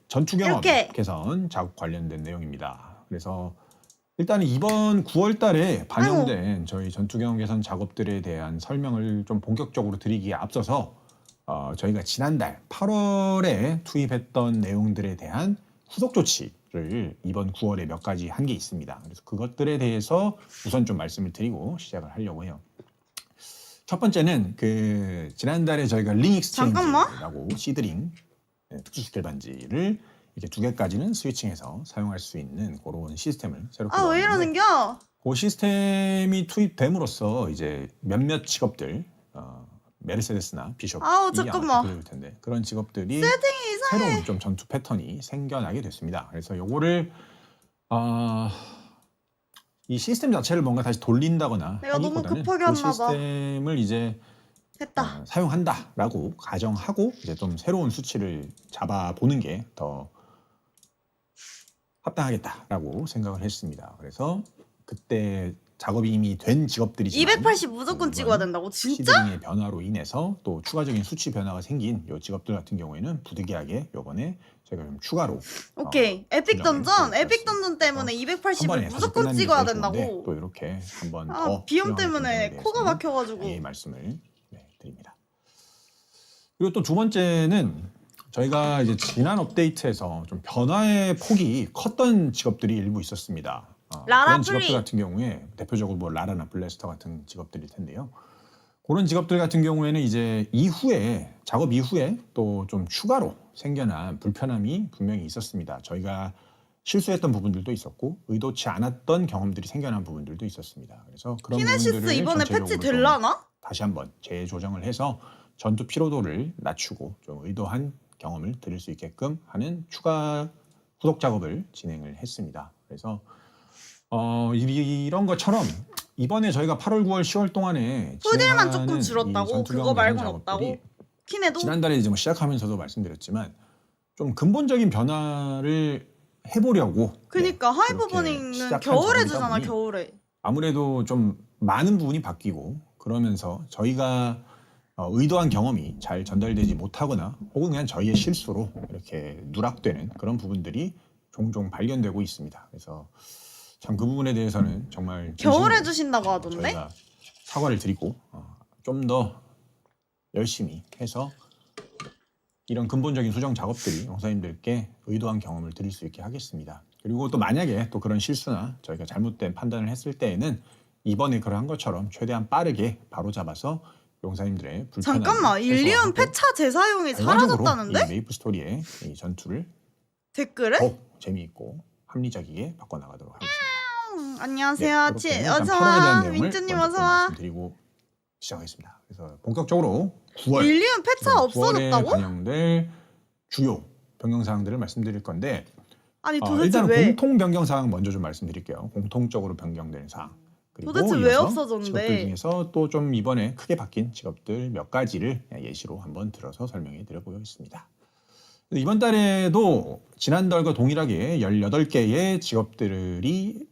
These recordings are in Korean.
전투 경험 이렇게. 개선 작업 관련된 내용입니다. 그래서 일단은 이번 9월 달에 반영된 저희 전투 경험 개선 작업들에 대한 설명을 좀 본격적으로 드리기에 앞서서 저희가 지난달 8월에 투입했던 내용들에 대한 후속 조치를 이번 9월에 몇 가지 한 게 있습니다. 그래서 그것들에 대해서 우선 좀 말씀을 드리고 시작을 하려고 해요. 첫 번째는 그 지난달에 저희가 링 익스체인지라고 시드링 특수 스킬 반지를 이렇게 2개까지는 스위칭해서 사용할 수 있는 그런 시스템을 새롭게 아 왜 넣었는데 이러는겨? 그 시스템이 투입됨으로써 이제 몇몇 직업들 메르세데스나 비숍이 아우, 아마 잠깐만. 대표적일 텐데 그런 직업들이 세팅이 이상해. 새로운 좀 전투 패턴이 생겨나게 됐습니다. 그래서 요거를 이 시스템 자체를 뭔가 다시 돌린다거나 내가 너무 하기보다는 급하게 그 했나 봐. 시스템을 이제 됐다. 사용한다라고 가정하고 이제 좀 새로운 수치를 잡아보는 게 더 합당하겠다라고 생각을 했습니다. 그래서 그때 작업이 이미 된 직업들이지만 280 무조건 이번 찍어야 된다고? 진짜? 시드링의 변화로 인해서 또 추가적인 수치 변화가 생긴 이 직업들 같은 경우에는 부득이하게 이번에 제가 좀 추가로 오케이. 에픽 조정을 던전. 에픽 해드렸습니다. 던전 때문에 한 280을 번에 사실 무조건 끝나는 게 찍어야 제일 좋은데 된다고. 또 이렇게 한번 아 더 비염 수정하는 때문에 부분에 코가 대해서는 막혀가지고. 이 말씀을 드립니다. 그리고 또 두 번째는 저희가 이제 지난 업데이트에서 좀 변화의 폭이 컸던 직업들이 일부 있었습니다. 라라 그런 직업들 플리. 같은 경우에 대표적으로 뭐 라라나 블래스터 같은 직업들일 텐데요. 그런 직업들 같은 경우에는 이제 이후에 작업 이후에 또 좀 추가로 생겨난 불편함이 분명히 있었습니다. 저희가 실수했던 부분들도 있었고 의도치 않았던 경험들이 생겨난 부분들도 있었습니다. 그래서 그런 키네시스 부분들을 이번에 전체적으로 패치 좀 될라나? 다시 한번 재조정을 해서 전투 피로도를 낮추고 좀 의도한 경험을 드릴 수 있게끔 하는 추가 후속 작업을 진행을 했습니다. 그래서 이런 것처럼 이번에 저희가 8월, 9월, 10월 동안에 후딜만 진행하는 조금 이 줄었다고? 전투 그거 경험 개선 말고는 작업들이 없다고? 키네도? 지난달에 이제 뭐 시작하면서도 말씀드렸지만 좀 근본적인 변화를 해보려고 그니까 그렇게 하이퍼버닝은 시작한 겨울에 작업이다 주잖아 보니 겨울에. 아무래도 좀 많은 부분이 바뀌고 그러면서 저희가 의도한 경험이 잘 전달되지 못하거나 혹은 그냥 저희의 실수로 이렇게 누락되는 그런 부분들이 종종 발견되고 있습니다. 그래서 참 그 부분에 대해서는 정말 겨울에 진심으로, 주신다고 하던데? 저희가 사과를 드리고 좀 더 열심히 해서 이런 근본적인 수정 작업들이 용사님들께 의도한 경험을 드릴 수 있게 하겠습니다. 그리고 또 만약에 또 그런 실수나 저희가 잘못된 판단을 했을 때에는 이번에 그러한 것처럼 최대한 빠르게 바로잡아서 용사님들의 불편함을 잠깐만 일리온 해소하고 패차 재사용이 결과적으로 사라졌다는데? 이 메이플 스토리의 이 전투를 댓글에? 더욱 재미있고 합리적이게 바꿔나가도록 하겠습니다. 안녕하세요. 그렇게 일단 8월에 어서와. 대한 내용을 민트님 먼저 좀 어서와. 말씀드리고 시작하겠습니다. 그래서 본격적으로 9월 일리온 패차 9월에 없어졌다고? 반영될 주요 변경 사항들을 말씀드릴 건데 아니 도대체 일단 왜? 공통 변경 사항 먼저 좀 말씀드릴게요. 공통적으로 변경되는 사항. 그리고 도대체 왜 이어서 없어졌는데? 직업들 중에서 또 좀 이번에 크게 바뀐 직업들 몇 가지를 예시로 한번 들어서 설명해 드려보겠습니다. 이번 달에도 지난달과 동일하게 18개의 직업들이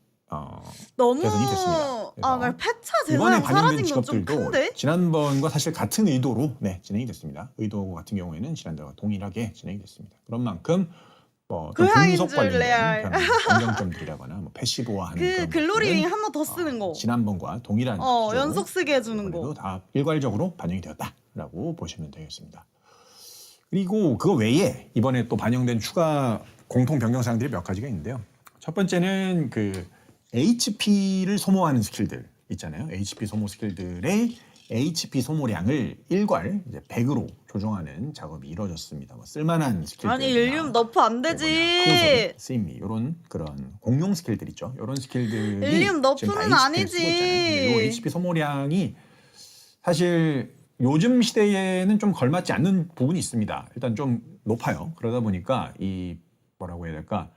너무 개선이 됐습니다. 나 패차 이번에 재사용 반영된 사라진 건 좀 직업들도 큰데? 지난번과 사실 같은 의도로 진행이 됐습니다. 의도 같은 경우에는 지난달과 동일하게 진행이 됐습니다. 그런 만큼 뭐 그 향인 분석 줄 관련된 레알. 변경점들이라거나 뭐 패시브화하는 그 그런 글로리링 것들은 한 번 더 쓰는 거. 지난번과 동일한 기조로 연속 쓰게 해주는 이번에도 거. 다 일괄적으로 반영이 되었다라고 보시면 되겠습니다. 그리고 그거 외에 이번에 또 반영된 추가 공통 변경 사항들이 몇 가지가 있는데요. 첫 번째는 그 HP를 소모하는 스킬들 있잖아요. HP 소모 스킬들의 HP 소모량을 일괄 이제 100으로 조정하는 작업이 이루어졌습니다. 뭐 쓸만한 스킬들. 아니 일리움 너프 안 되지. 쓰임미 이런 그런 공용 스킬들 있죠. 이런 스킬들이 일리움 너프는 아니지. 이 HP 소모량이 사실 요즘 시대에는 좀 걸맞지 않는 부분이 있습니다. 일단 좀 높아요. 그러다 보니까 이 뭐라고 해야 될까?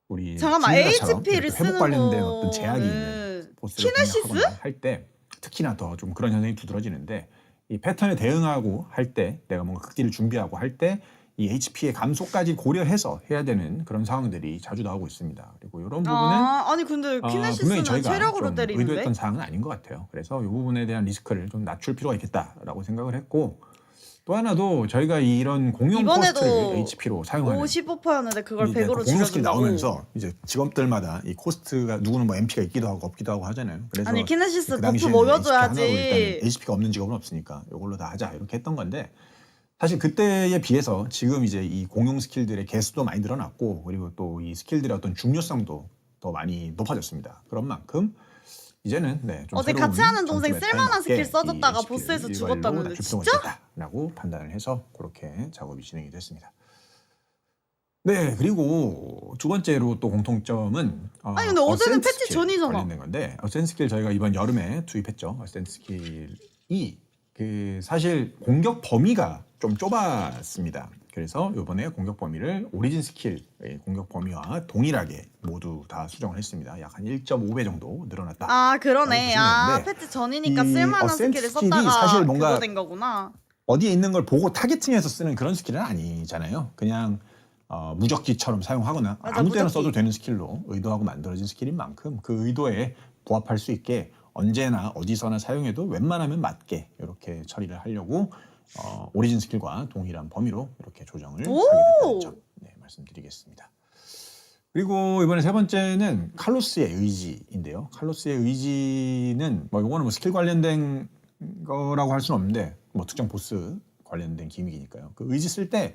우리 잠깐만 HP를 회복 쓰는 관련된 어떤 제약이 있는 거는 보스를 키네시스? 공략하거나 할 때 특히나 더 좀 그런 현상이 두드러지는데 이 패턴에 대응하고 할 때 내가 뭔가 극딜을 준비하고 할 때 이 HP의 감소까지 고려해서 해야 되는 그런 상황들이 자주 나오고 있습니다. 그리고 이런 부분은 아니 근데 분명히 키네시스는 저희가 체력으로 좀 때리는데? 의도했던 사항은 아닌 것 같아요. 그래서 이 부분에 대한 리스크를 좀 낮출 필요가 있겠다라고 생각을 했고 또 하나도 저희가 이런 공용 이번에도 코스트를 HP로 사용하는 55%였는데 그걸 이제 100으로 공용 스킬 줄여준다고. 나오면서 이제 직업들마다 이 코스트가 누구는 뭐 MP가 있기도 하고 없기도 하고 하잖아요. 그래서 아니 키네시스 그 버프 당시에는 HP 하나로 일단은 먹여줘야지. HP가 없는 직업은 없으니까 이걸로 다 하자 이렇게 했던 건데 사실 그때에 비해서 지금 이제 이 공용 스킬들의 개수도 많이 늘어났고 그리고 또 이 스킬들의 어떤 중요성도 더 많이 높아졌습니다. 그런 만큼 이제는 좀 어제 새로운 같이 하는 동생 전투 쓸만한 메타에 스킬 써줬다가 맞게 이 보스에서 HP를 죽었다는데 일괄로 진짜? 출동했다라고 판단을 해서 그렇게 작업이 진행이 됐습니다. 네, 그리고 두 번째로 또 공통점은 아니, 근데 어제는 어센트 패치 스킬 전이잖아. 관련된 건데 어센트 스킬 저희가 이번 여름에 투입했죠. 어센트 스킬이 그 사실 공격 범위가 좀 좁았습니다. 그래서 이번에 공격 범위를 오리진 스킬 공격 범위와 동일하게 모두 다 수정을 했습니다. 약 한 1.5배 정도 늘어났다. 아 그러네. 아 보시면 되는데 패치 전이니까 이 쓸만한 어센트 스킬을 스킬이 썼다가 사실 뭔가 그거 된 거구나. 어디에 있는 걸 보고 타겟팅해서 쓰는 그런 스킬은 아니잖아요. 그냥 무적기처럼 사용하거나 맞아, 아무 때나 무적기. 써도 되는 스킬로 의도하고 만들어진 스킬인 만큼 그 의도에 부합할 수 있게 언제나 어디서나 사용해도 웬만하면 맞게 이렇게 처리를 하려고 오리진 스킬과 동일한 범위로 이렇게 조정을 하게 됐다는 점 말씀드리겠습니다. 그리고 이번에 세 번째는 칼로스의 의지인데요. 칼로스의 의지는 뭐 이거는 뭐 스킬 관련된 거라고 할 수는 없는데 뭐 특정 보스 관련된 기믹이니까요. 그 의지 쓸 때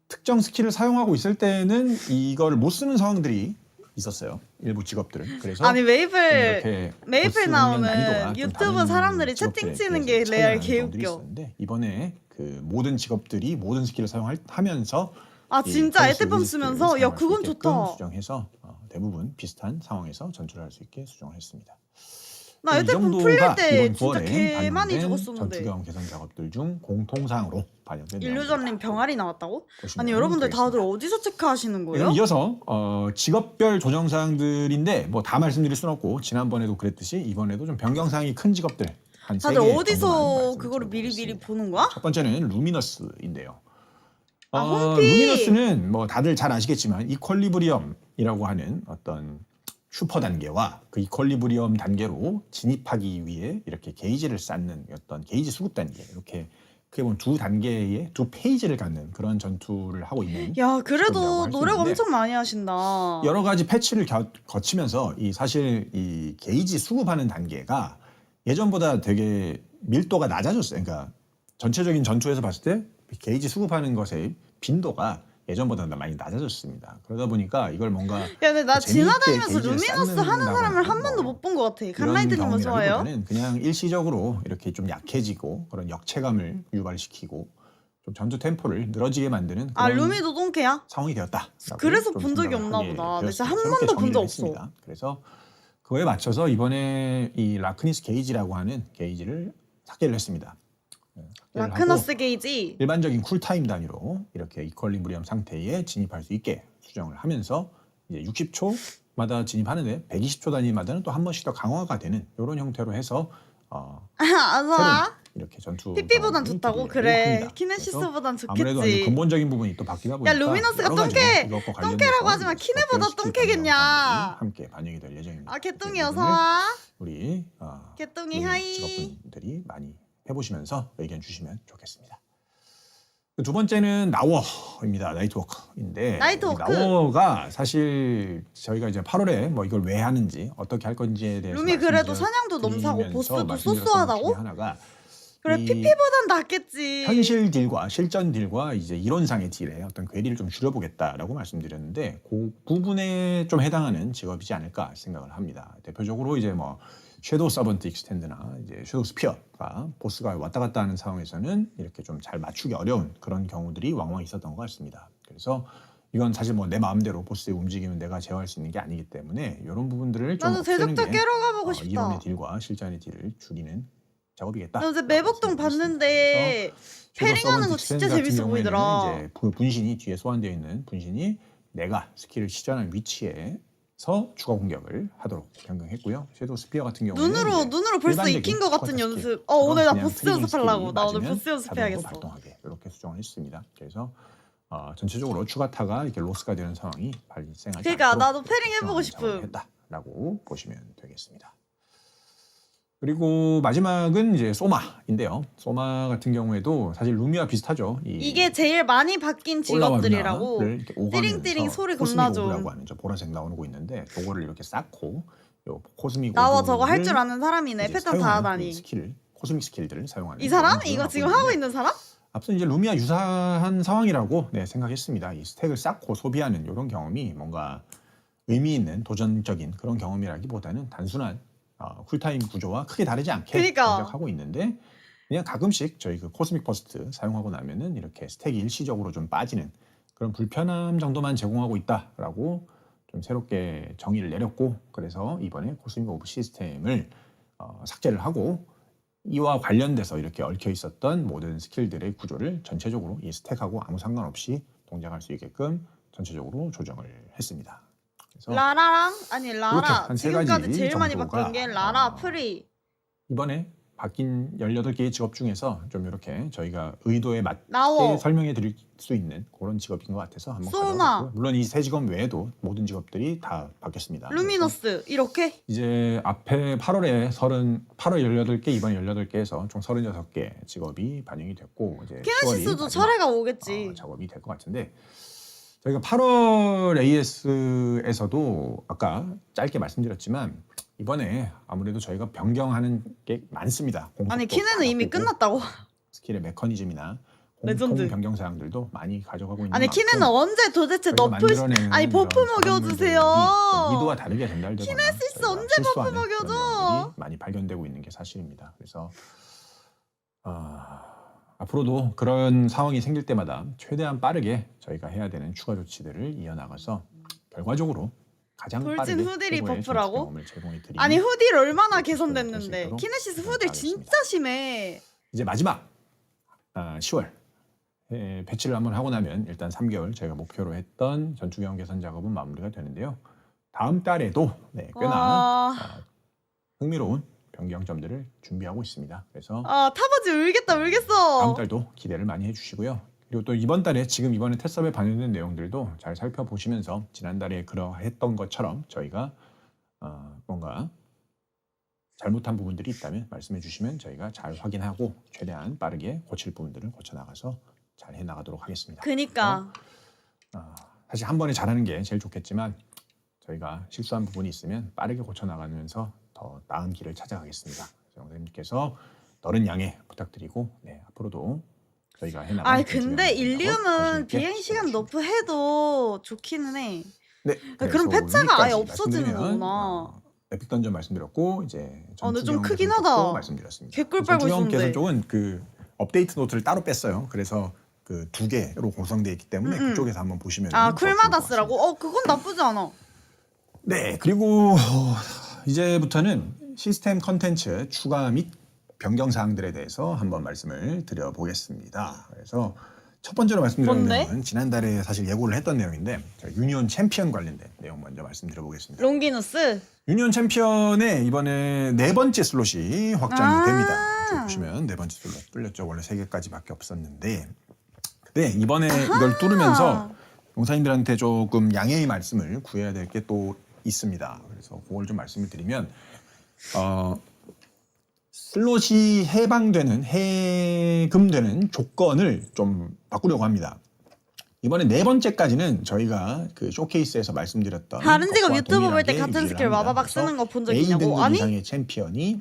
특정 스킬을 사용하고 있을 때는 이걸 못 쓰는 상황들이 있었어요. 일부 직업들은. 그래서 아니 좀 메이플 이렇게 보스 나오는 난이도가 좀 유튜브 다른 사람들이 직업들에 채팅 치는 비해서 게 차이가 레알 나는 경우들이 개웃겨. 있었는데 이번에 그 모든 직업들이 모든 스킬을 사용하면서 아 진짜 칼로스 에테폼 의지 스킬을 쓰면서 야 사용할 수 그건 있게끔 좋다. 수정해서 대부분 비슷한 상황에서 전투를 할 수 있게 수정을 했습니다. 나 이 에테폼 정도가 풀릴 때 이번 진짜 9월에 개 많이 반영된 죽었었는데. 전투경 개선 작업들 중 공통사항으로 반영된 일루전님 내용입니다. 병아리 나왔다고? 보시면 아니 여러분들 되겠습니다. 다들 어디서 체크하시는 그럼 거예요? 이어서 직업별 조정 사항들인데 뭐 다 말씀드릴 수는 없고 지난번에도 그랬듯이 이번에도 좀 변경 사항이 큰 직업들 한 세 개 다들 정도만 어디서 말씀을 그거를 미리미리 드려보겠습니다. 보는 거야? 첫 번째는 루미너스인데요. 아, 홈피! 루미너스는 뭐 다들 잘 아시겠지만 이퀄리브리엄이라고 하는 어떤 슈퍼 단계와 그 이퀄리브리엄 단계로 진입하기 위해 이렇게 게이지를 쌓는 어떤 게이지 수급 단계 이렇게 크게 보면 두 단계의 두 페이지를 갖는 그런 전투를 하고 있는 야 그래도 직업이라고 할수 노력 있는데 엄청 많이 하신다. 여러 가지 패치를 거치면서 이 사실 이 게이지 수급하는 단계가 예전보다 되게 밀도가 낮아졌어요. 그러니까 전체적인 전투에서 봤을 때 게이지 수급하는 것의 빈도가 예전보다 많이 낮아졌습니다. 그러다 보니까 이걸 뭔가 야 근데 나 재미있게 지나다니면서 게이지를 루미너스 하는 쌓는다거나 사람을 한 번도 뭐 못 본 것 같아. 이런 간라이트님은 좋아요? 경험이라기보다는 그냥 일시적으로 이렇게 좀 약해지고 그런 역체감을 유발시키고 좀 전투 템포를 늘어지게 만드는 아 그런 루미 노동캐야? 상황이 되었다. 그래서 본 적이 없나 보다. 근데 진짜 한 새롭게 번도 본 적 정의를 없어. 했습니다. 그래서 그거에 맞춰서 이번에 이 라크니스 게이지라고 하는 게이지를 삭제를 했습니다. 삭제를 라크너스 하고 게이지. 일반적인 쿨타임 단위로 이렇게 이퀄리브리엄 상태에 진입할 수 있게 수정을 하면서 이제 60초마다 진입하는데 120초 단위마다는 또 한 번씩 더 강화가 되는 이런 형태로 해서 안 새로운 와? 이렇게 전투 PP보단 경험을 좋다고? 드리려고 그래. 합니다. 키네시스보단 그래서 아무래도 아주 좋겠지. 근본적인 부분이 또 바뀌다 보니까 야 루미너스가 여러 가지 똥캐! 이것과 관련돼서 똥캐라고 하지만 이제 키네보다 스킬 똥캐겠냐? 반영 함께 반영이 될 예정입니다. 아 개똥이 그 부분을 어서와. 우리 개똥이 하이. 직업분들이 많이 해보시면서 의견 주시면 좋겠습니다. 두 번째는 나워입니다. 나이트워크인데 나이트워크. 나워가 사실 저희가 이제 8월에 뭐 이걸 왜 하는지 어떻게 할 건지에 대해서 루미 그래도 사냥도 넘사고 보스도 말씀드렸던 쏘쏘하다고? 것 중에 하나가 그래 이 PP보단 낫겠지. 현실 딜과 실전 딜과 이제 이론상의 딜의 어떤 괴리를 좀 줄여보겠다라고 말씀드렸는데 그 부분에 좀 해당하는 직업이지 않을까 생각을 합니다. 대표적으로 이제 뭐 섀도우 서번트 익스텐드나 이제 섀도우 스피어가 보스가 왔다 갔다 하는 상황에서는 이렇게 좀 잘 맞추기 어려운 그런 경우들이 왕왕 있었던 것 같습니다. 그래서 이건 사실 뭐 내 마음대로 보스의 움직임은 내가 제어할 수 있는 게 아니기 때문에 이런 부분들을 좀 나도 없애는 대적자 게 깨러 가보고 싶다. 이론의 딜과 실전의 딜을 줄이는 작업이겠다. 나 어제 매복동 봤는데 패링하는 거 진짜 재밌어 보이더라. 이제 그 분신이 뒤에 소환되어 있는 분신이 내가 스킬을 시전한 위치에서 추가 공격을 하도록 변경했고요. 섀도우 스피어 같은 경우는 눈으로 벌써 일반적인 익힌 것 같은 스쿼트 연습. 스킬, 오늘 나 그냥 보스 트리깅 연습하려고. 스킬이 나 오늘 맞으면 보스 연습해야겠어. 자동으로 발동하게 이렇게 수정을 했습니다. 그래서 전체적으로 추가타가 이렇게 로스가 되는 상황이 발생하지 그러니까 않도록 나도 패링 해보고 수정을 싶음. 했다라고 보시면 되겠습니다. 그리고 마지막은 이제 소마인데요. 소마 같은 경우에도 사실 루미와 비슷하죠. 이게 제일 많이 바뀐 직업들이라고. 띠링띠링 소리 겁나죠. 코스믹 오브라고 하는 저 보라색 나오고 있는데 그거를 이렇게 쌓고 요 코스믹 나와 저거 할 오브를 줄 아는 사람이네. 이제 패턴 다 사용하는 하다니. 이 스킬, 코스믹 스킬들을 사용하는 이 사람? 그런 이거 기능을 지금 갖고 하고 있는데 있는 사람? 앞서 이제 루미와 유사한 상황이라고 생각했습니다. 이 스택을 쌓고 소비하는 이런 경험이 뭔가 의미 있는 도전적인 그런 경험이라기보다는 단순한 쿨타임 구조와 크게 다르지 않게 그러니까. 생각하고 있는데 그냥 가끔씩 저희 그 코스믹 버스트 사용하고 나면은 이렇게 스택이 일시적으로 좀 빠지는 그런 불편함 정도만 제공하고 있다라고 좀 새롭게 정의를 내렸고 그래서 이번에 코스믹 오브 시스템을 삭제를 하고 이와 관련돼서 이렇게 얽혀 있었던 모든 스킬들의 구조를 전체적으로 이 스택하고 아무 상관없이 동작할 수 있게끔 전체적으로 조정을 했습니다. 그래서 라라랑 아니 라라 한세 지금까지 가지 제일 많이 정도가, 바뀐 게 라라 프리. 이번에 바뀐 18개의 직업 중에서 좀 이렇게 저희가 의도에 맞게 나워. 설명해 드릴 수 있는 그런 직업인 것 같아서 한번 소마. 가져봤고요. 물론 이 세 직업 외에도 모든 직업들이 다 바뀌었습니다. 그래서 루미너스 이렇게. 이제 앞에 8월 18개, 이번 18개에서 총 36개 직업이 반영이 됐고 이제 키네시스도 10월이 차례가 오겠지. 작업이 될 것 같은데 저희가 8월 AS에서도 아까 짧게 말씀드렸지만 이번에 아무래도 저희가 변경하는 게 많습니다. 아니 공속도 키네는 이미 바꾸고 끝났다고. 스킬의 메커니즘이나 레전드. 공통 변경 사항들도 많이 가져가고 있는 아니 만큼 키네는 언제 도대체 저희가 너프 만들어내는 아니 버프 이런 먹여주세요. 작업물들이 좀 의도와 다르게 전달되거나 키네시스 저희가 언제 버프 실수하는 그런 먹여줘? 내용들이 많이 발견되고 있는 게 사실입니다. 그래서 앞으로도 그런 상황이 생길 때마다 최대한 빠르게 저희가 해야 되는 추가 조치들을 이어나가서 결과적으로 가장 돌진 빠르게 후딜이 최고의 버프라고? 경험을 제공해드리는 아니 후딜 얼마나 수 개선됐는데. 있도록 키네시스 후딜 노력하겠습니다. 진짜 심해. 이제 마지막 10월 배치를 한번 하고 나면 일단 3개월 저희가 목표로 했던 전투 경험 개선 작업은 마무리가 되는데요. 다음 달에도 꽤나 와. 흥미로운 변경점들을 준비하고 있습니다. 그래서 타바지 울겠다 다음 울겠어. 달도 기대를 많이 해주시고요. 그리고 또 이번 달에 지금 이번에 테스업에 반영된 내용들도 잘 살펴보시면서 지난달에 그러했던 것처럼 저희가 뭔가 잘못한 부분들이 있다면 말씀해 주시면 저희가 잘 확인하고 최대한 빠르게 고칠 부분들을 고쳐나가서 잘 해나가도록 하겠습니다. 그니까. 사실 한 번에 잘하는 게 제일 좋겠지만 저희가 실수한 부분이 있으면 빠르게 고쳐나가면서 더 나은 길을 찾아가겠습니다. 영사님께서 너른 양해 부탁드리고 앞으로도 저희가 해나가는 아니 근데 일리움은 비행 시간 너프 해도 좋기는 해. 네. 그럼 그래서 패차가 아예 여기까지 없어지는 말씀드리면, 거구나. 에픽 던전 말씀드렸고 이제 근데 좀 전투 크긴 경험 하다. 쪽도 말씀드렸습니다. 개꿀 빨고 전투 경험 있었는데. 개선 쪽은 그 업데이트 노트를 따로 뺐어요. 그래서 그 2개로 구성되어 있기 때문에 그쪽에서 한번 보시면 쿨마다 쓰라고? 그건 나쁘지 않아. 네, 그리고 이제부터는 시스템 컨텐츠 추가 및 변경 사항들에 대해서 한번 말씀을 드려보겠습니다. 그래서 첫 번째로 말씀드리는 뭔데? 내용은 지난달에 사실 예고를 했던 내용인데 유니온 챔피언 관련된 내용 먼저 말씀드려보겠습니다. 롱기누스? 유니온 챔피언의 이번에 4번째 슬롯이 확장이 됩니다. 쭉 보시면 4번째 슬롯 뚫렸죠. 원래 3개까지밖에 없었는데 근데 이번에 이걸 뚫으면서 용사님들한테 조금 양해의 말씀을 구해야 될 게 또 있습니다. 그래서 그걸 좀 말씀을 드리면 슬롯이 해금되는 조건을 좀 바꾸려고 합니다. 이번에 4번째까지는 저희가 그 쇼케이스에서 말씀드렸던 다른 직업 것과 유튜브 볼 때 동일하게 같은 유지를 스킬 합니다. 와바박 그래서 쓰는 거 본 적 A 있냐고? 등급 아니? 이상의 챔피언이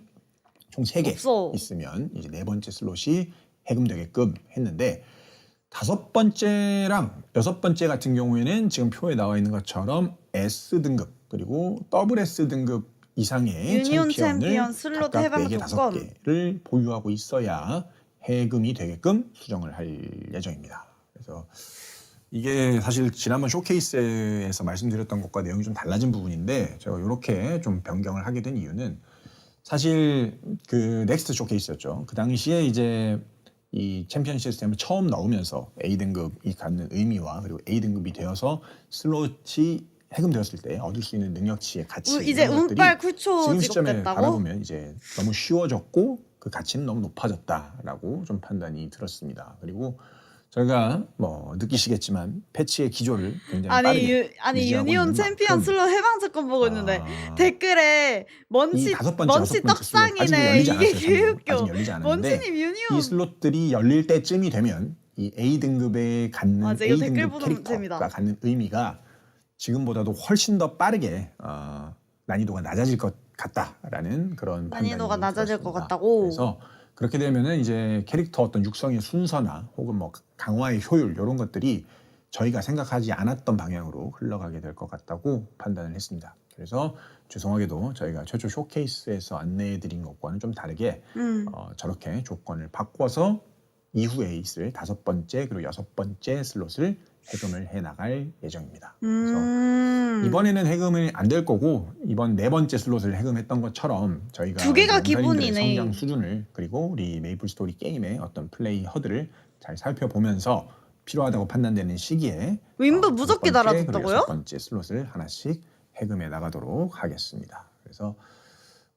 총 3개 없어. 있으면 이제 4번째 슬롯이 해금되게끔 했는데 5번째랑 6번째 같은 경우에는 지금 표에 나와 있는 것처럼 S 등급 그리고 더블 S 등급 이상의 유니온 챔피언을 챔피언 슬롯 각각 해방 4개, 조건. 5개를 보유하고 있어야 해금이 되게끔 수정을 할 예정입니다. 그래서 이게 사실 지난번 쇼케이스에서 말씀드렸던 것과 내용이 좀 달라진 부분인데 제가 이렇게 좀 변경을 하게 된 이유는 사실 그 넥스트 쇼케이스였죠. 그 당시에 이제 이 챔피언 시스템을 처음 넣으면서 A등급이 갖는 의미와 그리고 A등급이 되어서 슬롯이 해금되었을 때 얻을 수 있는 능력치의 가치 이제 이런 것들이 운빨 쿨초 지금 직업 시점에 됐다고? 바라보면 이제 너무 쉬워졌고 그 가치는 너무 높아졌다라고 좀 판단이 들었습니다. 그리고 저희가 뭐 느끼시겠지만 패치의 기조를 굉장히 아니 빠르게 유지하고 유니온 있는 챔피언 만큼 슬롯 해방작권 보고 있는데 아, 댓글에 이 먼치 다섯 번째, 여섯 먼치 번째 슬롯 아직 떡상이네. 열리지 이게 않았어요. 참고로. 개웃겨. 아직 열리지 않았는데 먼치님 이 유니온. 슬롯들이 열릴 때쯤이 되면 이 A 등급에 갖는 맞아, 이거 A 댓글 등급 보는 캐릭터가 재미다. 갖는 의미가 지금보다도 훨씬 더 빠르게 난이도가 낮아질 것 같다라는 그런 난이도가 판단이 낮아질 것 들었습니다. 같다고. 그래서 그렇게 되면은 이제 캐릭터 어떤 육성의 순서나 혹은 뭐 강화의 효율 이런 것들이 저희가 생각하지 않았던 방향으로 흘러가게 될 것 같다고 판단을 했습니다. 그래서 죄송하게도 저희가 최초 쇼케이스에서 안내해드린 것과는 좀 다르게 저렇게 조건을 바꿔서 이후에 있을 5번째 그리고 6번째 슬롯을 해금을 해나갈 예정입니다. 그래서 이번에는 해금이 안 될 거고 이번 4번째 슬롯을 해금했던 것처럼 저희가 두 개가 원사님들의 기본이네. 성장 수준을 그리고 우리 메이플 스토리 게임의 어떤 플레이 허들을 잘 살펴보면서 필요하다고 판단되는 시기에 윈브 무섭게 5번째, 달아줬다고요? 그리고 6번째 슬롯을 하나씩 해금해 나가도록 하겠습니다. 그래서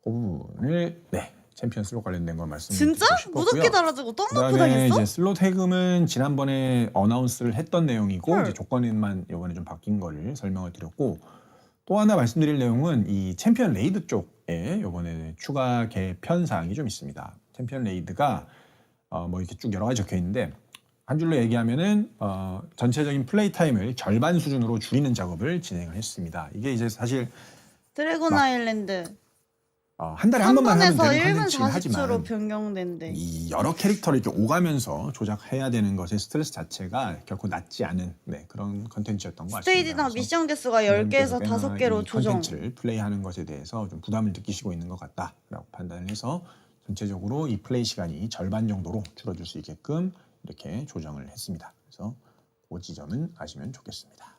그 부분을 챔피언 슬롯 관련된 걸 말씀드리고 진짜? 싶었고요. 무섭게 달아주고 덤버프 그다음에 당했어? 이제 슬롯 해금은 지난번에 어나운스를 했던 내용이고 헐. 이제 조건만 이번에 좀 바뀐 거를 설명을 드렸고 또 하나 말씀드릴 내용은 이 챔피언 레이드 쪽에 이번에 추가 개편 사항이 좀 있습니다. 챔피언 레이드가 뭐 이렇게 쭉 여러 가지 적혀 있는데 한 줄로 얘기하면은 전체적인 플레이 타임을 절반 수준으로 줄이는 작업을 진행을 했습니다. 이게 이제 사실 드래곤 아일랜드 한 달에 한 번만 하면 3분에서 되는 1분 컨텐츠긴 40초로 하지만 변경된대. 이 여러 캐릭터를 이렇게 오가면서 조작해야 되는 것의 스트레스 자체가 결코 낮지 않은 그런 컨텐츠였던 것 같습니다. 스테이지당 그래서 미션 개수가 10개에서 꽤나 5개로 이 조정. 컨텐츠를 플레이하는 것에 대해서 좀 부담을 느끼시고 있는 것 같다라고 판단을 해서 전체적으로 이 플레이 시간이 절반 정도로 줄어들 수 있게끔 이렇게 조정을 했습니다. 그래서 그 지점은 아시면 좋겠습니다.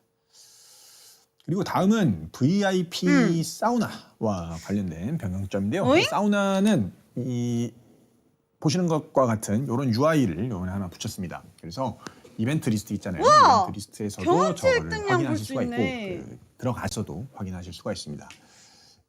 그리고 다음은 VIP 사우나와 관련된 변경점인데요. 어이? 사우나는 이 보시는 것과 같은 이런 UI를 이번에 하나 붙였습니다. 그래서 이벤트 리스트 있잖아요. 우와! 이벤트 리스트에서도 경험치 저거를 획득량 확인하실 볼 수 수가 있고 있네. 들어가서도 확인하실 수가 있습니다.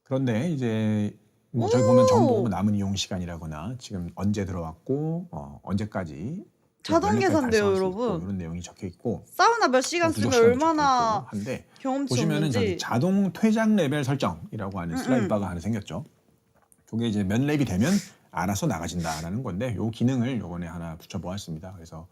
그런데 이제 뭐 저희 보면 정보 남은 이용 시간이라거나 지금 언제 들어왔고 언제까지 자동 연료까지 계산돼요, 달성할 수 여러분. 있고 이런 내용이 적혀 있고 사우나 몇 시간 누적 쓰면 시간도 얼마나 적혀 있고 한데 경험치 보시면은 저기 없는지. 자동 퇴장 레벨 설정이라고 하는 슬라이드 바가 하나 생겼죠. 저게 이제 몇 렙이 되면 알아서 나가진다라는 건데 요 기능을 요번에 하나 붙여보았습니다. 그래서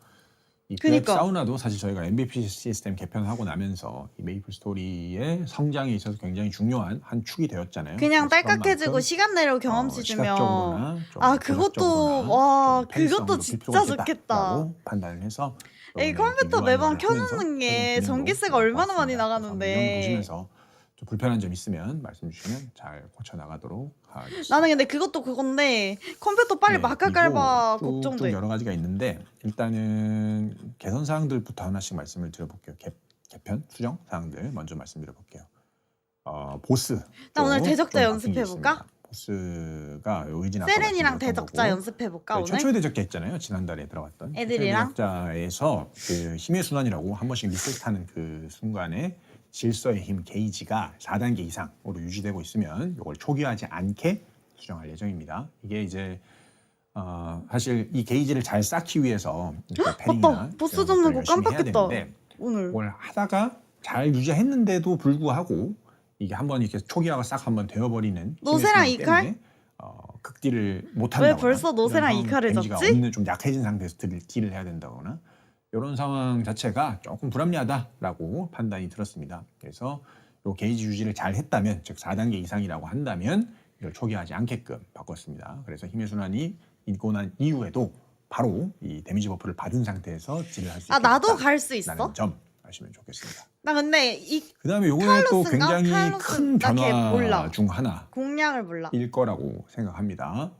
이 VIP 그니까. 사우나도 사실 저희가 MVP 시스템 개편하고 나면서 이 메이플 스토리의 성장에 있어서 굉장히 중요한 한 축이 되었잖아요. 그냥 그래서 그런 딸깍해지고 만큼 시간 내로 경험치 주면 시각적으로나 좀 그것도 도덕적으로나 와 좀 편의성을 그것도 높일 진짜 필요가 좋겠다. 있겠다라고 판단을 해서 이 이번에 컴퓨터 UI 매번 를 하면서 켜놓는 게 새로운 전기세가 기능으로 얼마나 많이 바꿨습니다. 그래서 한번 이런 거 나가는데. 보시면서 좀 불편한 점 있으면 말씀 주시면 잘 고쳐 나가도록 하겠습니다. 나는 근데 그것도 그건데 컴퓨터 빨리 막아 깔봐 그리고 쭉 걱정돼. 여러 가지가 있는데 일단은 개선 사항들부터 하나씩 말씀을 드려볼게요. 개편 수정 사항들 먼저 말씀드려볼게요. 보스. 나 오늘 쪽 대적자 좀 바뀐 게 연습해볼까? 있습니다. 보스가 의진 아까 세렌이랑 말씀드렸던 대적자 거고, 연습해볼까 오늘? 최초의 대적자 있잖아요. 지난달에 들어갔던 애들이랑? 최초의 대적자에서 그 힘의 순환이라고 한 번씩 리셋하는 그 순간에 질서의 힘 게이지가 4단계 이상으로 유지되고 있으면 이걸 초기화하지 않게 수정할 예정입니다. 이게 이제 사실 이 게이지를 잘 쌓기 위해서 맞다. 보스 잡는 거 깜빡했다. 오늘. 뭘 하다가 잘 유지했는데도 불구하고 이게 한번 이렇게 초기화가 싹 한번 되어버리는 노세랑 힘의 순환 이칼? 때문에 극딜을 못한다거나 왜 벌써 노세랑 이칼을 데미지가 잡지? 없는 좀 약해진 상태에서 딜을 해야 된다거나 이런 상황 자체가 조금 불합리하다라고 판단이 들었습니다. 그래서 이 게이지 유지를 잘 했다면 즉 4단계 이상이라고 한다면 이걸 초기화하지 않게끔 바꿨습니다. 그래서 힘의 순환이 있고 난 이후에도 바로 이 데미지 버프를 받은 상태에서 딜을 할 수 있게 나도 갈 수 있어? 라는 점 아시면 좋겠습니다. 나 근데 이 그다음에 요거에 또 칼로스인가? 굉장히 칼로스. 큰 나걔 몰라. 변화 중 하나일 공략을 몰라. 거라고 생각합니다.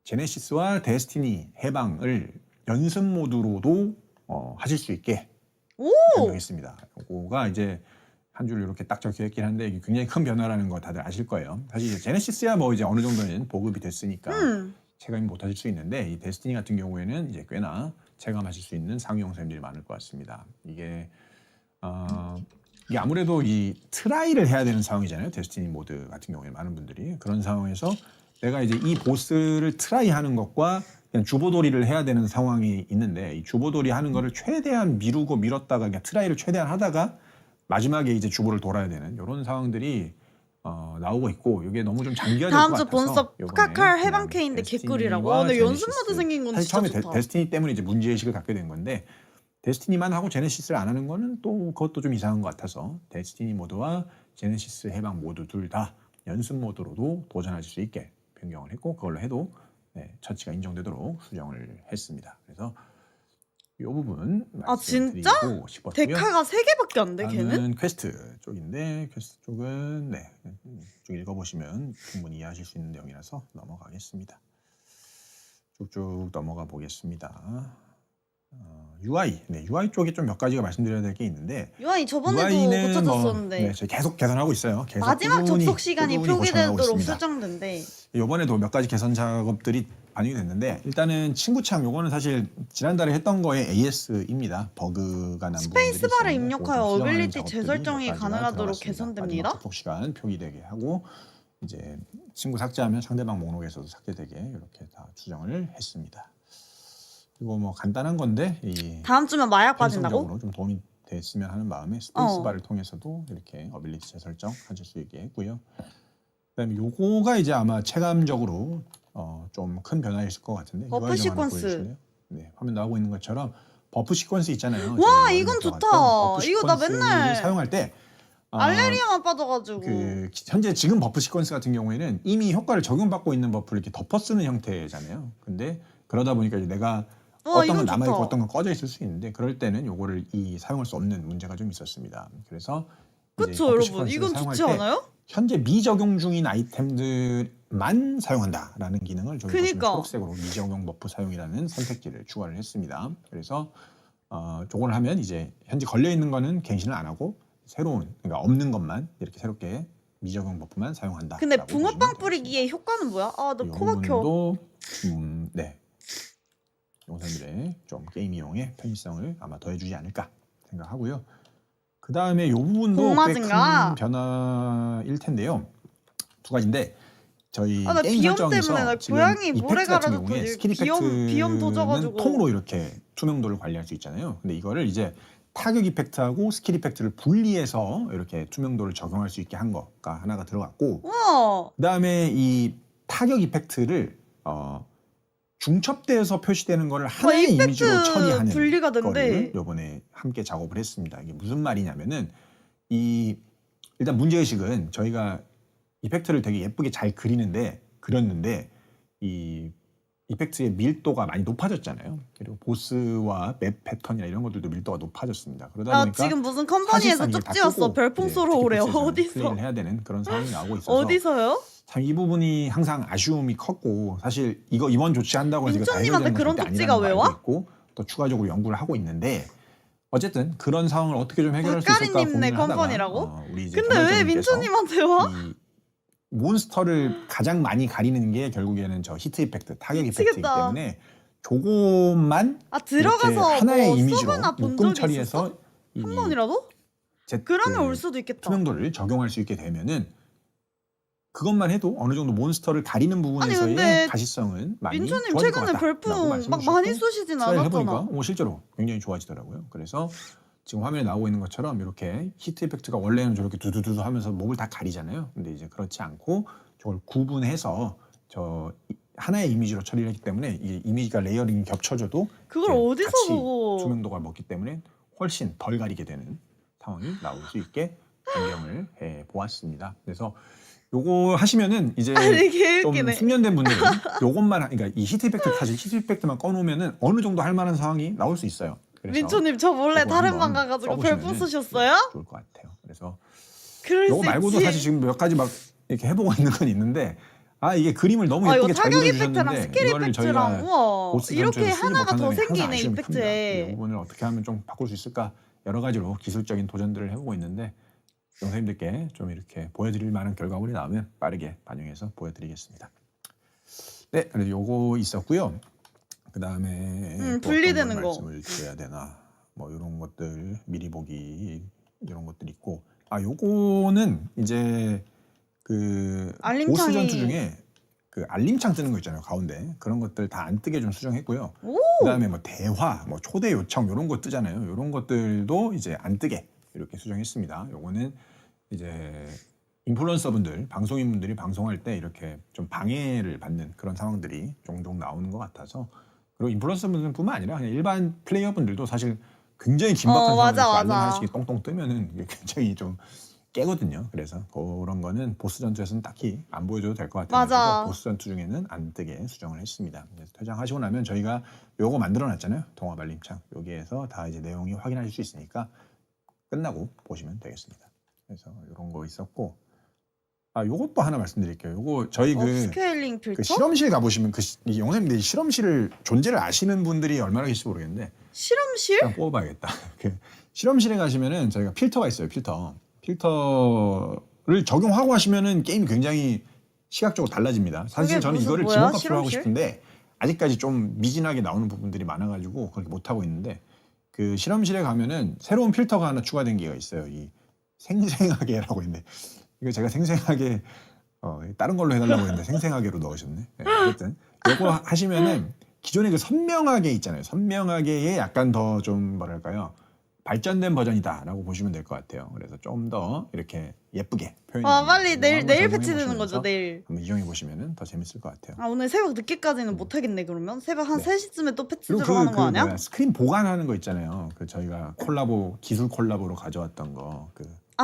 제네시스와 데스티니 해방을 연습 모드로도 하실 수 있게 오! 변경했습니다. 요거가 이제 한 줄 이렇게 딱 적혀 있긴 한데 이게 굉장히 큰 변화라는 거 다들 아실 거예요. 사실 이제 제네시스야 뭐 이제 어느 정도는 보급이 됐으니까 체감이 못 하실 수 있는데 이 데스티니 같은 경우에는 이제 꽤나 체감하실 수 있는 상위 영상들이 많을 것 같습니다. 이게 아무래도 이 트라이를 해야 되는 상황이잖아요. 데스티니 모드 같은 경우에 많은 분들이 그런 상황에서 내가 이제 이 보스를 트라이 하는 것과 그냥 주보돌이를 해야 되는 상황이 있는데 이 주보돌이 하는 거를 최대한 미루고 미뤘다가 그냥 트라이를 최대한 하다가 마지막에 이제 주보를 돌아야 되는 이런 상황들이 나오고 있고 이게 너무 좀 장기화될 것 다음 주 같아서 본섭 요번에 카칼 그냥 해방케인데 개꿀이라고. 데스티니와 오늘 연습 제네시스. 모드 생긴 건 사실 진짜 처음에 좋다. 데스티니 때문에 이제 문제의식을 갖게 된 건데 데스티니만 하고 제네시스를 안 하는 거는 또 그것도 좀 이상한 것 같아서 데스티니 모드와 제네시스 해방 모드 둘 다 연습 모드로도 도전하실 수 있게 변경을 했고 그걸로 해도 처치가 인정되도록 수정을 했습니다. 그래서 이 부분 아, 진짜? 말씀드리고 싶었고요. 데카가 3개밖에 안 돼, 걔는? 다음은 퀘스트 쪽인데 퀘스트 쪽은 쭉 읽어보시면 충분히 이해하실 수 있는 내용이라서 넘어가겠습니다. 쭉쭉 넘어가 보겠습니다. UI, UI 쪽에 좀 몇 가지가 말씀드려야 될 게 있는데 유한이 저번에도 UI는 고쳐졌었는데 저희 계속 개선하고 있어요. 계속 마지막 꾸준히, 접속 시간이 꾸준히 고쳐나가고 표기되도록 있습니다. 수정된대. 이번에도 몇 가지 개선 작업들이 반영이 됐는데 일단은 친구창 요거는 사실 지난달에 했던 거의 AS입니다. 버그가 난 부분들이 스페이스바를 있었는데 입력하여 그거 좀 수정하는 어빌리티 작업들이 재설정이 몇 가지가 가능하도록 들어갔습니다. 개선됩니다. 마지막 접속 시간 표기되게 하고 이제 친구 삭제하면 상대방 목록에서도 삭제되게 이렇게 다 수정을 했습니다. 그리고 뭐 간단한 건데 이 다음 주면 마약 빠진다고? 편성적으로 좀 도움이 됐으면 하는 마음에 스페이스바를 통해서도 이렇게 어빌리티 재설정 하실 수 있게 했고요. 그다음에 요거가 이제 아마 체감적으로 좀 큰 변화가 있을 것 같은데 버프 UI 좀 하나 시퀀스. 보여주실래요? 네, 화면 나오고 있는 것처럼 버프 시퀀스 있잖아요. 와, 저희 이건 원래 좋다. 들어갔던 버프 이거 나 시퀀스를 맨날 사용할 때 알레리아만 빠져가지고. 현재 지금 버프 시퀀스 같은 경우에는 이미 효과를 적용받고 있는 버프를 이렇게 덮어 쓰는 형태잖아요. 근데 그러다 보니까 이제 내가 어떤 이건 건 남아 있고 좋다. 어떤 건 꺼져 있을 수 있는데 그럴 때는 요거를 사용할 수 없는 문제가 좀 있었습니다. 그래서 이제 그쵸, 버프 여러분. 시퀀스를 이건 사용할 좋지 때 않아요? 현재 미적용 중인 아이템들만 사용한다라는 기능을 저기 보시면 그니까. 초록색으로 미적용 버프 사용이라는 선택지를 추가를 했습니다. 그래서 저걸 하면 이제 현재 걸려 있는 거는 갱신을 안 하고 새로운 그러니까 없는 것만 이렇게 새롭게 미적용 버프만 사용한다. 근데 붕어빵 뿌리기의 효과는 뭐야? 아, 나 코 막혀. 부분도 영상들의 좀 게임 이용의 편의성을 아마 더해주지 않을까 생각하고요. 그 다음에 이 부분도 꽤 큰 공마진가? 변화일 텐데요. 두 가지인데 저희 아, 나 게임 비염 설정에서 때문에 나 지금 고양이 이펙트 모래 같은 갈아줬더니 경우에 스킬 비염 도져가지고. 이펙트는 통으로 이렇게 투명도를 관리할 수 있잖아요. 근데 이거를 이제 타격 이펙트하고 스킬 이펙트를 분리해서 이렇게 투명도를 적용할 수 있게 한 거가 하나가 들어갔고 우와. 그다음에 이 타격 이펙트를 중첩대에서 표시되는 거를 하나의 이펙트 이미지로 처리하는 분리가 된대. 거를 이번에 함께 작업을 했습니다. 이게 무슨 말이냐면은 일단 문제의식은 저희가 이펙트를 되게 예쁘게 잘 그렸는데 이 이펙트의 밀도가 많이 높아졌잖아요. 그리고 보스와 맵 패턴이나 이런 것들도 밀도가 높아졌습니다. 그러다 나 보니까 지금 무슨 컴퍼니에서 사실상 이게 쪽 다 지었어. 끄고 별풍 이제 쏘러 오래요. TPS에서는 어디서? 플레이를 해야 되는 그런 상황이 나오고 있어서 어디서요? 참 이 부분이 항상 아쉬움이 컸고 사실 이번 조치한다고 해서 이거 다 민초님한테 해결되는 그런 건 절대 쪽지가 아니라는 왜 거 와? 알고 있고 또 추가적으로 연구를 하고 있는데 어쨌든 그런 상황을 어떻게 좀 해결할 수 있을까 박가리님네 고민을 하다가 컴퍼니라고? 우리 이제 근데 왜 개발자님께서 민초님한테 와? 이 몬스터를 가장 많이 가리는 게 결국에는 저 히트 이펙트, 타격 이펙트이기 미치겠다. 때문에 조금만 아, 이렇게 들어가서 하나의 뭐 이미지로 서브나 본 묶음 적이 있었어? 처리해서 이 한 번이라도? 그러면 올 수도 있겠다. 투명도를 적용할 수 있게 되면은 그것만 해도 어느 정도 몬스터를 가리는 부분에서의 근데 가시성은 많이 민초님 좋아질 것 최근에 같다라고 별풍 말씀해 막 주셨고 많이 쏘시진 트라이를 해보니까 않았잖아. 실제로 굉장히 좋아지더라고요. 그래서 지금 화면에 나오고 있는 것처럼 이렇게 히트 이펙트가 원래는 저렇게 두두두두 하면서 목을 다 가리잖아요. 근데 이제 그렇지 않고 저걸 구분해서 하나의 이미지로 처리를 했기 때문에 이 이미지가 레이어링이 겹쳐져도 그걸 이제 어디서 같이 보고. 투명도가 먹기 때문에 훨씬 덜 가리게 되는 상황이 나올 수 있게 변경을 해 보았습니다. 그래서 요거 하시면은 이제 아니, 좀 개웃기네. 숙련된 분들은 요것만 그러니까 이 히트 이펙트 사실 히트 이펙트만 꺼놓으면은 어느 정도 할 만한 상황이 나올 수 있어요. 그래서 민초님 저 몰래 요거 다른 방 한번 가가지고 써보시면은 별풍 쏘셨어요? 좋을 것 같아요. 그래서 그럴 요거 수 말고도 있지. 사실 지금 몇 가지 막 이렇게 해보고 있는 건 있는데 이게 그림을 너무 이거 예쁘게 잘 타격 이펙트랑 그려주셨는데 스킬 이거를 저희가 이펙트랑 우와 보스 이렇게 전투에서 쓰지 하나가 더 못하는 게 항상 생기네 아쉬움이 큽니다. 이 이펙트에. 부분을 어떻게 하면 좀 바꿀 수 있을까 여러 가지로 기술적인 도전들을 해보고 있는데 영사님들께 좀 이렇게 보여드릴 만한 결과물이 나오면 빠르게 반영해서 보여드리겠습니다. 네, 그래서 요거 있었고요. 그 다음에 분리되는 거. 말씀을 드려야 되나 뭐 이런 것들 미리 보기 이런 것들 있고 요거는 이제 그 알림창이- 보스 전투 중에 그 알림창 뜨는 거 있잖아요 가운데 그런 것들 다 안 뜨게 좀 수정했고요. 오. 그다음에 뭐 대화, 뭐 초대 요청 이런 거 뜨잖아요. 이런 것들도 이제 안 뜨게 이렇게 수정했습니다. 요거는 이제 인플루언서분들, 방송인분들이 방송할 때 이렇게 좀 방해를 받는 그런 상황들이 종종 나오는 것 같아서 그리고 인플루언서분들뿐만 아니라 그냥 일반 플레이어분들도 사실 굉장히 긴박한 맞아, 상황에서 알림 맞아. 하나씩 똥똥 뜨면은 이게 굉장히 좀 깨거든요. 그래서 그런 거는 보스 전투에서는 딱히 안 보여줘도 될 것 맞아. 같아서 보스 전투 중에는 안 뜨게 수정을 했습니다. 그래서 퇴장하시고 나면 저희가 요거 만들어놨잖아요. 동화 알림창 여기에서 다 이제 내용이 확인하실 수 있으니까 끝나고 보시면 되겠습니다. 그래서 이런 거 있었고 요것도 하나 말씀드릴게요. 요거 저희 업스케일링 필터? 그 실험실 가보시면 이 영상인데 이 실험실을 존재를 아시는 분들이 얼마나 계실지 모르겠는데 실험실? 일단 뽑아봐야겠다. 그 실험실에 가시면은 저희가 필터가 있어요. 필터를 적용하고 하시면은 게임이 굉장히 시각적으로 달라집니다. 사실 그게 저는 무슨 이거를 뭐야? 기본값으로 하고 실험실? 싶은데 아직까지 좀 미진하게 나오는 부분들이 많아가지고 그렇게 못 하고 있는데 그 실험실에 가면은 새로운 필터가 하나 추가된 게가 있어요. 이 생생하게라고 있는데 이거 제가 생생하게 다른 걸로 해달라고 했는데 생생하게로 넣으셨네. 네, 어쨌든 이거 하시면은 기존의 그 선명하게 있잖아요. 선명하게의 약간 더 좀 뭐랄까요 발전된 버전이다라고 보시면 될 것 같아요. 그래서 좀 더 이렇게 예쁘게 표현이. 빨리 내일 패치되는 거죠 내일. 한번 이용해 보시면은 더 재밌을 것 같아요. 오늘 새벽 늦게까지는 못 하겠네 그러면 새벽 한 네. 3시쯤에 또 패치 그리고 들어가는 거 아니야? 스크린 보관하는 거 있잖아요. 그 저희가 기술 콜라보로 가져왔던 거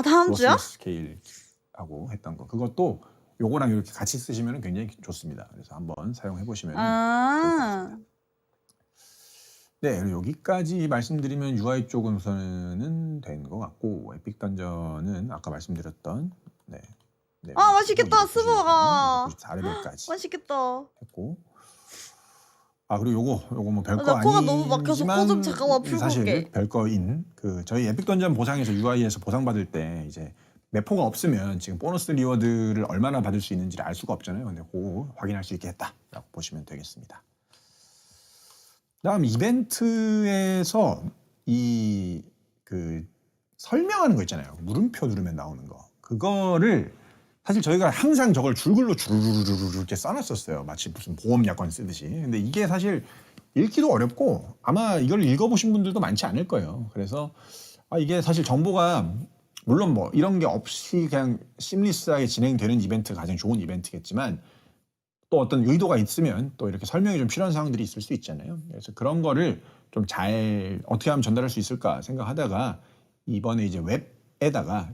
다음 주야? 스케일하고 했던 거 그것도 요거랑 이렇게 같이 쓰시면 굉장히 좋습니다. 그래서 한번 사용해 보시면 네, 여기까지 말씀드리면 UI 쪽은 우선은 된 것 같고 에픽 던전은 아까 말씀드렸던 맛있겠다 스모가 94레벨까지 맛있겠다. 했고 그리고 요거 뭐 별거 나 코가 너무 아니지만 막혀서 코 좀 잠깐만 풀고 사실 올게. 별거인 저희 에픽 던전 보상에서 UI에서 보상 받을 때 이제 매포가 없으면 지금 보너스 리워드를 얼마나 받을 수 있는지를 알 수가 없잖아요. 근데 그거 확인할 수 있게 했다라고 보시면 되겠습니다. 다음 이벤트에서 설명하는 거 있잖아요. 물음표 누르면 나오는 거. 그거를 사실 저희가 항상 저걸 줄글로 주르르르 이렇게 써놨었어요. 마치 무슨 보험 약관 쓰듯이. 근데 이게 사실 읽기도 어렵고 아마 이걸 읽어보신 분들도 많지 않을 거예요. 그래서 이게 사실 정보가 물론 뭐 이런 게 없이 그냥 심리스하게 진행되는 이벤트가 가장 좋은 이벤트겠지만 또 어떤 의도가 있으면 또 이렇게 설명이 좀 필요한 상황들이 있을 수 있잖아요. 그래서 그런 거를 좀 잘 어떻게 하면 전달할 수 있을까 생각하다가 이번에 이제 웹에다가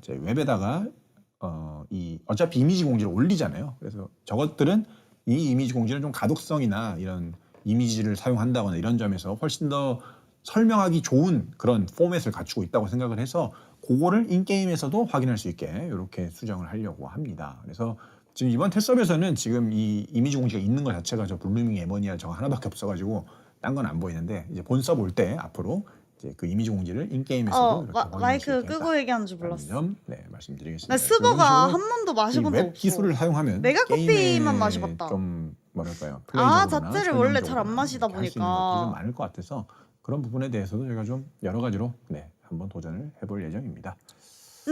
어차피 이미지 공지를 올리잖아요. 그래서 저것들은 이 이미지 공지는 좀 가독성이나 이런 이미지를 사용한다거나 이런 점에서 훨씬 더 설명하기 좋은 그런 포맷을 갖추고 있다고 생각을 해서 그거를 인게임에서도 확인할 수 있게 이렇게 수정을 하려고 합니다. 그래서 지금 이번 테스트업에서는 지금 이 이미지 공지가 있는 것 자체가 저 블루밍 에머니아 저거 하나밖에 없어가지고 딴 건 안 보이는데 이제 본섭 올 때 앞으로 이제 그 이미지 공지를 인게임에서도 이렇게 확인할 수 마이크 있게 끄고 얘기하는 줄 몰랐어. 점 말씀드리겠습니다. 나 스버가 한 번도 마셔본 적 웹 없어. 기술을 사용하면 메가 커피만 게임에 마셔봤다. 좀 뭐랄까요? 플레이적으로나 자체를 원래 잘 안 설명적으로나 마시다 이렇게 할수 있는 것들이 좀 보니까. 많을 것 같아서 그런 부분에 대해서도 저희가 좀 여러 가지로 한번 도전을 해볼 예정입니다.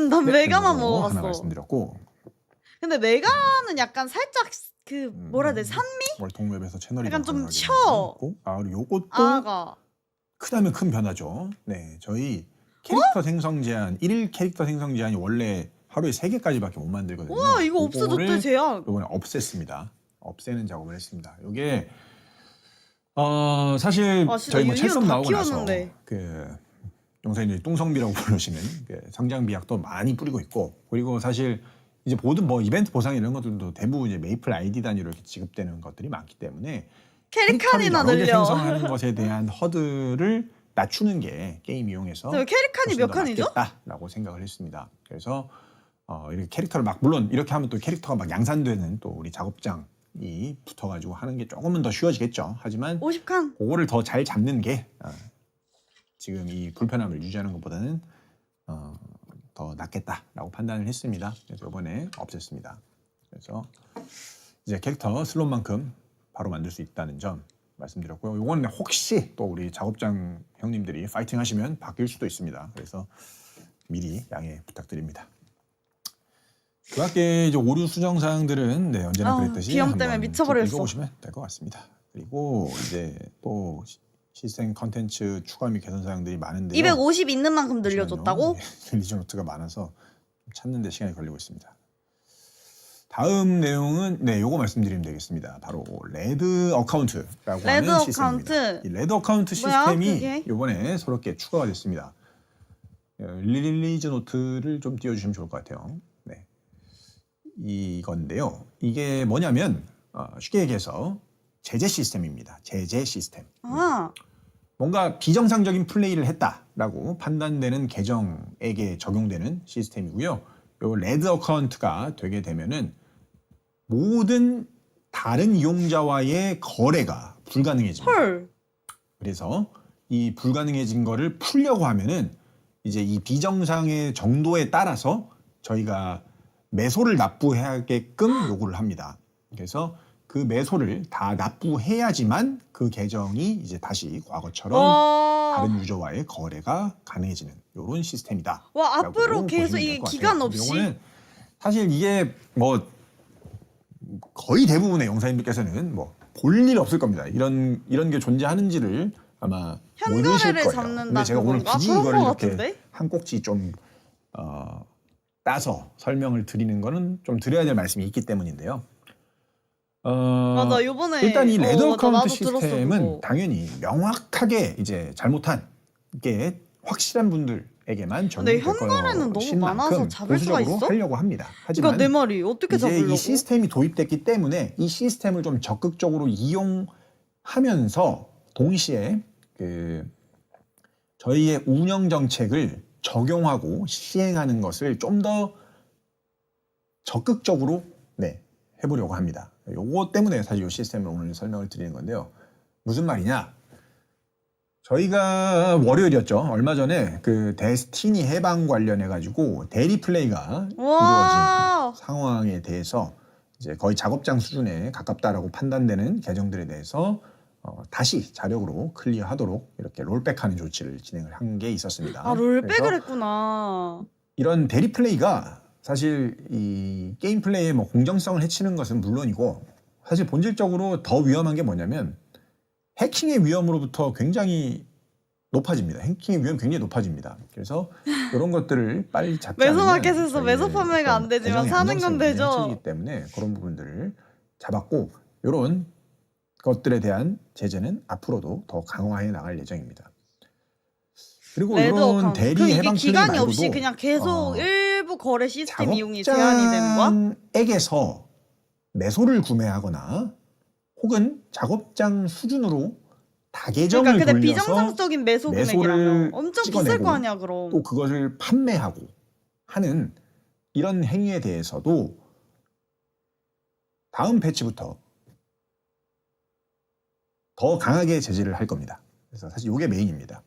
난 메가만 요거 하나 먹어봤어. 말씀드렸고 근데 메가는 약간 살짝 뭐라 해야 돼? 산미? 월통웹에서 채널이 약간 좀 가능하게 쳐. 있고 그리고 요것도 아가. 크다면 큰 변화죠. 네, 저희 캐릭터 생성 제한 1일 캐릭터 생성 제한이 원래 하루에 3개까지밖에 못 만들거든요. 와 이거 그거를 없어졌대 제한. 요번에 없앴습니다. 없애는 작업을 했습니다. 요게 사실 저희 뭐 첼섬 나오고 나서 용사님들이 뚱성비라고 부르시는 성장 비약도 많이 뿌리고 있고 그리고 사실 이제 모든 뭐 이벤트 보상 이런 것들도 대부분 이제 메이플 아이디 단위로 이렇게 지급되는 것들이 많기 때문에 캐릭칸이나 여러 개 늘려. 생성하는 것에 대한 허들을 낮추는 게 게임 이용해서 캐릭칸이 몇 칸이죠? 라고 생각을 했습니다. 그래서 이렇게 캐릭터를 물론 이렇게 하면 또 캐릭터가 양산되는 또 우리 작업장이 붙어가지고 하는 게 조금은 더 쉬워지겠죠. 하지만 50칸. 그거를 더 잘 잡는 게 지금 이 불편함을 유지하는 것보다는 더 낫겠다라고 판단을 했습니다. 그래서 이번에 없앴습니다. 그래서 이제 캐릭터 슬롯만큼 바로 만들 수 있다는 점 말씀드렸고요. 이거는 혹시 또 우리 작업장 형님들이 파이팅 하시면 바뀔 수도 있습니다. 그래서 미리 양해 부탁드립니다. 그 밖에 이제 오류 수정 사항들은 네, 언제나 그랬듯이 비염 때문에 한번 미쳐버렸어. 읽어보시면 될 것 같습니다. 그리고 이제 또 시스템 컨텐츠 추가 및 개선 사항들이 많은데요. 250 있는 만큼 늘려줬다고? 네, 리전 노트가 많아서 찾는 데 시간이 걸리고 있습니다. 다음 내용은 네, 요거 말씀드리면 되겠습니다. 바로 레드 어카운트라고 레드 하는 시스템입니다. 어카운트? 이 레드 어카운트 뭐야, 시스템이 그게? 요번에 새롭게 추가가 됐습니다. 릴리즈 노트를 좀 띄워주시면 좋을 것 같아요. 네, 이건데요. 이게 뭐냐면 쉽게 얘기해서 제재 시스템입니다. 제재 시스템. 아, 뭔가 비정상적인 플레이를 했다라고 판단되는 계정에게 적용되는 시스템이고요. 요 레드 어카운트가 되게 되면은 모든 다른 이용자와의 거래가 불가능해집니다. 헐. 그래서 이 불가능해진 거를 풀려고 하면은 이제 이 비정상의 정도에 따라서 저희가 매소를 납부해야게끔 요구를 합니다. 그래서 그 매소를 다 납부해야지만 그 계정이 이제 다시 과거처럼 와, 다른 유저와의 거래가 가능해지는 이런 시스템이다. 와 앞으로 계속 이 기간 없이? 요거는 사실 이게 뭐 거의 대부분의 용사님들께서는 뭐 볼 일 없을 겁니다. 이런 게 존재하는지를 아마 모르실 현거래를 거예요. 잡는다 근데 제가 오늘 그건가? 굳이 그런 이거를 거 이렇게 같은데? 한 꼭지 좀 따서 설명을 드리는 거는 좀 드려야 될 말씀이 있기 때문인데요. 맞아 요번에 일단 이 레드 맞아, 어카운트 나도 들었어, 시스템은 그거. 당연히 명확하게 이제 잘못한 게 확실한 분들에게만 근데 적용될 현거래는 너무 많아서 잡을 수가 보수적으로 있어? 하려고 합니다. 하지만 그러니까 내 말이 어떻게 이제 잡으려고? 이 시스템이 도입됐기 때문에 이 시스템을 좀 적극적으로 이용하면서 동시에 그 저희의 운영 정책을 적용하고 시행하는 것을 좀 더 적극적으로 네, 해보려고 합니다. 요거 때문에 사실 이 시스템을 오늘 설명을 드리는 건데요. 무슨 말이냐? 저희가 월요일이었죠. 얼마 전에 그 데스티니 해방 관련해 가지고 대리 플레이가 와. 이루어진 상황에 대해서 이제 거의 작업장 수준에 가깝다라고 판단되는 계정들에 대해서 다시 자력으로 클리어하도록 이렇게 롤백하는 조치를 진행을 한 게 있었습니다. 아 롤백을 그래서 했구나. 이런 대리 플레이가 사실 이 게임 플레이의 뭐 공정성을 해치는 것은 물론이고 사실 본질적으로 더 위험한 게 뭐냐면 해킹의 위험으로부터 굉장히 높아집니다. 해킹의 위험이 굉장히 높아집니다. 그래서 이런 것들을 빨리 잡지 않으면 매소마켓에서 저희의 매소 판매가 안 되지만 계정의 사는 건 안정성이 되죠. 해치기 때문에 그런 부분들을 잡았고 이런 것들에 대한 제재는 앞으로도 더 강화해 나갈 예정입니다. 그리고 레드 이런 어카운트. 대리 그럼 이게 해방 플레이 기간이 말고도 없이 그냥 계속 일부 거래 시스템 이용이 제한이 되는 거야? 작업장에게서 매소를 구매하거나 혹은 작업장 수준으로 다계정을 그러니까 근데 돌려서 비정상적인 매소 매소를 금액이라면 엄청 비쌀 찍어내고 거 아니야 그럼. 또 그것을 판매하고 하는 이런 행위에 대해서도 다음 패치부터 더 강하게 제재를 할 겁니다. 그래서 사실 이게 메인입니다.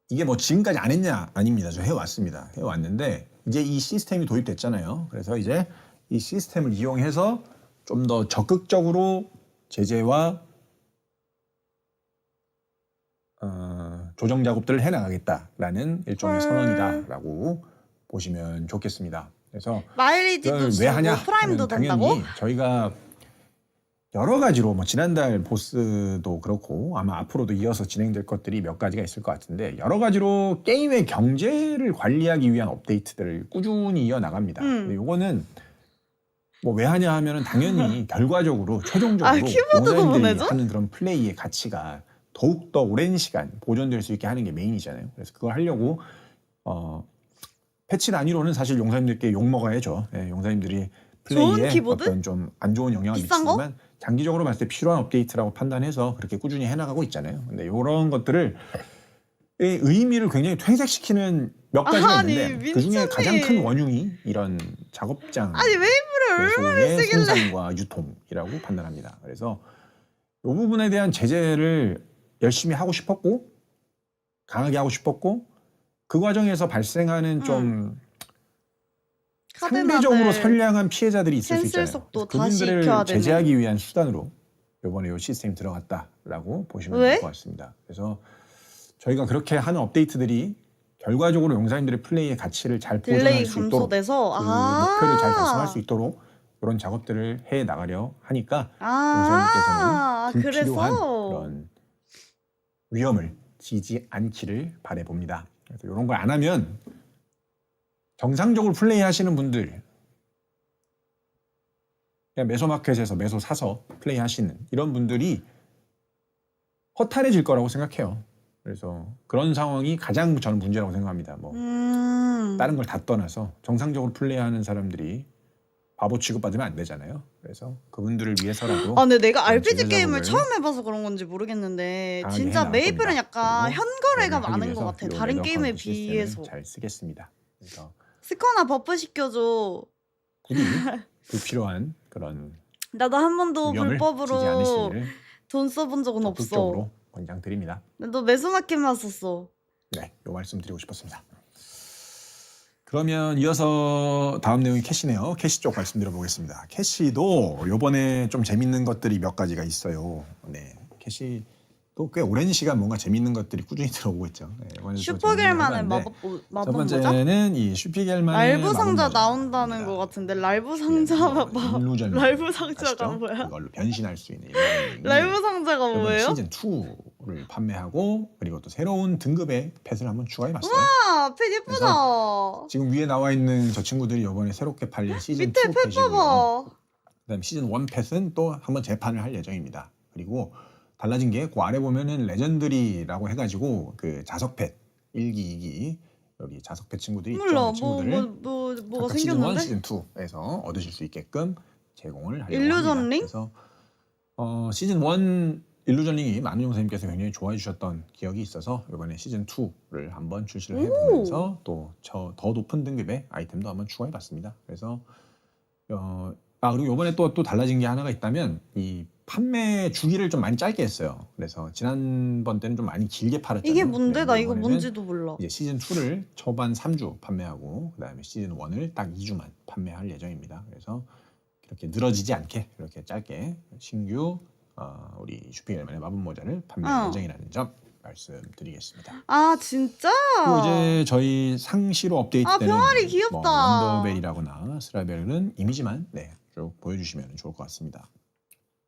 이게 뭐 지금까지 안 했냐? 아닙니다. 저 해왔습니다. 해왔는데 이제 이 시스템이 도입됐잖아요. 그래서 이제 이 시스템을 이용해서 좀 더 적극적으로 제재와 조정 작업들을 해나가겠다라는 일종의 선언이다라고 보시면 좋겠습니다. 그래서 마일리지도 그걸 왜 주고 하냐? 프라임도 된다고? 당연히 저희가 여러 가지로 뭐 지난달 보스도 그렇고 아마 앞으로도 이어서 진행될 것들이 몇 가지가 있을 것 같은데 여러 가지로 게임의 경제를 관리하기 위한 업데이트들을 꾸준히 이어나갑니다. 근데 요거는 뭐 왜 하냐 하면은 당연히 결과적으로 최종적으로 키보드도 용사님들이 보내줘? 하는 그런 플레이의 가치가 더욱더 오랜 시간 보존될 수 있게 하는 게 메인이잖아요. 그래서 그걸 하려고 패치 단위로는 사실 용사님들께 욕먹어야죠. 예, 용사님들이 좋은 플레이에 키보드? 어떤 좀 안 좋은 영향을 비싼 미치지만 장기적으로 봤을 때 필요한 업데이트라고 판단해서 그렇게 꾸준히 해나가고 있잖아요. 근데 이런 것들을 의 의미를 굉장히 퇴색시키는 몇 가지가 아니, 있는데 그 중에 민철이. 가장 큰 원흉이 이런 작업장 아니 웨이브를 얼마나 매소의 쓰길래? 생산과 유통이라고 판단합니다. 그래서 이 부분에 대한 제재를 열심히 하고 싶었고 강하게 하고 싶었고 그 과정에서 발생하는 좀 상대적으로 선량한 피해자들이 있을 수 캔슬 있잖아요. 속도 그래서 다시 그분들을 익혀야 되는. 제재하기 위한 수단으로 이번에 이 시스템이 들어갔다라고 보시면 왜? 될 것 같습니다. 그래서 저희가 그렇게 하는 업데이트들이 결과적으로 용사님들의 플레이의 가치를 잘 보존할 딜레이 수 있도록 감소돼서 그 목표를 잘 달성할 수 있도록 이런 작업들을 해 나가려 하니까 용사님께서는 불필요한 그래서 그런 위험을 지지 않기를 바라봅니다. 그래서 이런 걸 안 하면 정상적으로 플레이하시는 분들, 그냥 매소마켓에서 매소 사서 플레이하시는 이런 분들이 허탈해질 거라고 생각해요. 그래서 그런 상황이 가장 저는 문제라고 생각합니다. 뭐 다른 걸 다 떠나서 정상적으로 플레이하는 사람들이 바보 취급받으면 안 되잖아요. 그래서 그분들을 위해서라도 근데 내가 그런 RPG 제재 게임을 작업을 처음 해봐서 그런 건지 모르겠는데 강하게 진짜 해나갈 메이플은 겁니다. 약간 그리고 현거래가 그걸 하기 많은 것 위해서 같아. 이 다른 레더 게임에 카운트 시스템을 비해서. 잘 쓰겠습니다. 그래서 스커나 버프 시켜줘. 부디 불필요한 그런 나도 한 번도 위험을 지지 불법으로 않으시기를 돈 써본 적은 없어. 적극적으로 권장드립니다. 너 매수마켓만 썼어. 네, 요 말씀 드리고 싶었습니다. 그러면 이어서 다음 내용이 캐시네요. 캐시 쪽 말씀드려보겠습니다. 캐시도 요번에 좀 재밌는 것들이 몇 가지가 있어요. 네, 캐시도 꽤 오랜 시간 뭔가 재밌는 것들이 꾸준히 들어오고 있죠. 네, 이번에도 슈퍼겔만의 재밌는 거 마법 첫 마법 번째는 이 슈피겔만의 랄브 상자 마법 나온다는 모자입니다. 것 같은데 랄브 상자가 일루전 랄브 상자가 아시죠? 뭐야? 그걸로 변신할 수 있는 일루전이 랄브 상자가 이번 뭐예요? 시즌 2를 판매하고 그리고 또 새로운 등급의 펫을 한번 추가해봤어요. 아, 펫 예쁘다. 지금 위에 나와 있는 저 친구들이 이번에 새롭게 팔린 시즌 2 밑에 펫 펫이고요. 봐봐. 그다음 시즌 1 펫은 또 한번 재판을 할 예정입니다. 그리고 달라진 게 그 아래 보면은 레전드리라고 해가지고 그 자석 펫 1기, 2기 여기 자석 펫 친구들이 있죠. 몰라, 그 친구들을 뭐가 각각 시즌 1, 생겼는데? 시즌 2에서 얻으실 수 있게끔 제공을 하려고 일루전 합니다. 링? 그래서 시즌 1 일루전 링이 많은 용사님께서 굉장히 좋아해 주셨던 기억이 있어서 이번에 시즌 2를 한번 출시를 해보면서 또 더 높은 등급의 아이템도 한번 추가해봤습니다. 그래서 그리고 이번에 또 달라진 게 하나가 있다면 이 판매 주기를 좀 많이 짧게 했어요. 그래서 지난번 때는 좀 많이 길게 팔았잖아요. 이게 뭔데? 네, 나 이거 이번에는 뭔지도 몰라. 이제 시즌 2를 초반 3주 판매하고 그다음에 시즌 1을 딱 2주만 판매할 예정입니다. 그래서 이렇게 늘어지지 않게 이렇게 짧게 신규 우리 슈피겔만의 마법 모자를 판매할 예정이라는 점 말씀드리겠습니다. 아, 진짜? 그리고 이제 저희 상시로 업데이트되는 병아리 귀엽다. 뭐 원더벨이라거나 스라벨은 이미지만 쭉 보여주시면 좋을 것 같습니다.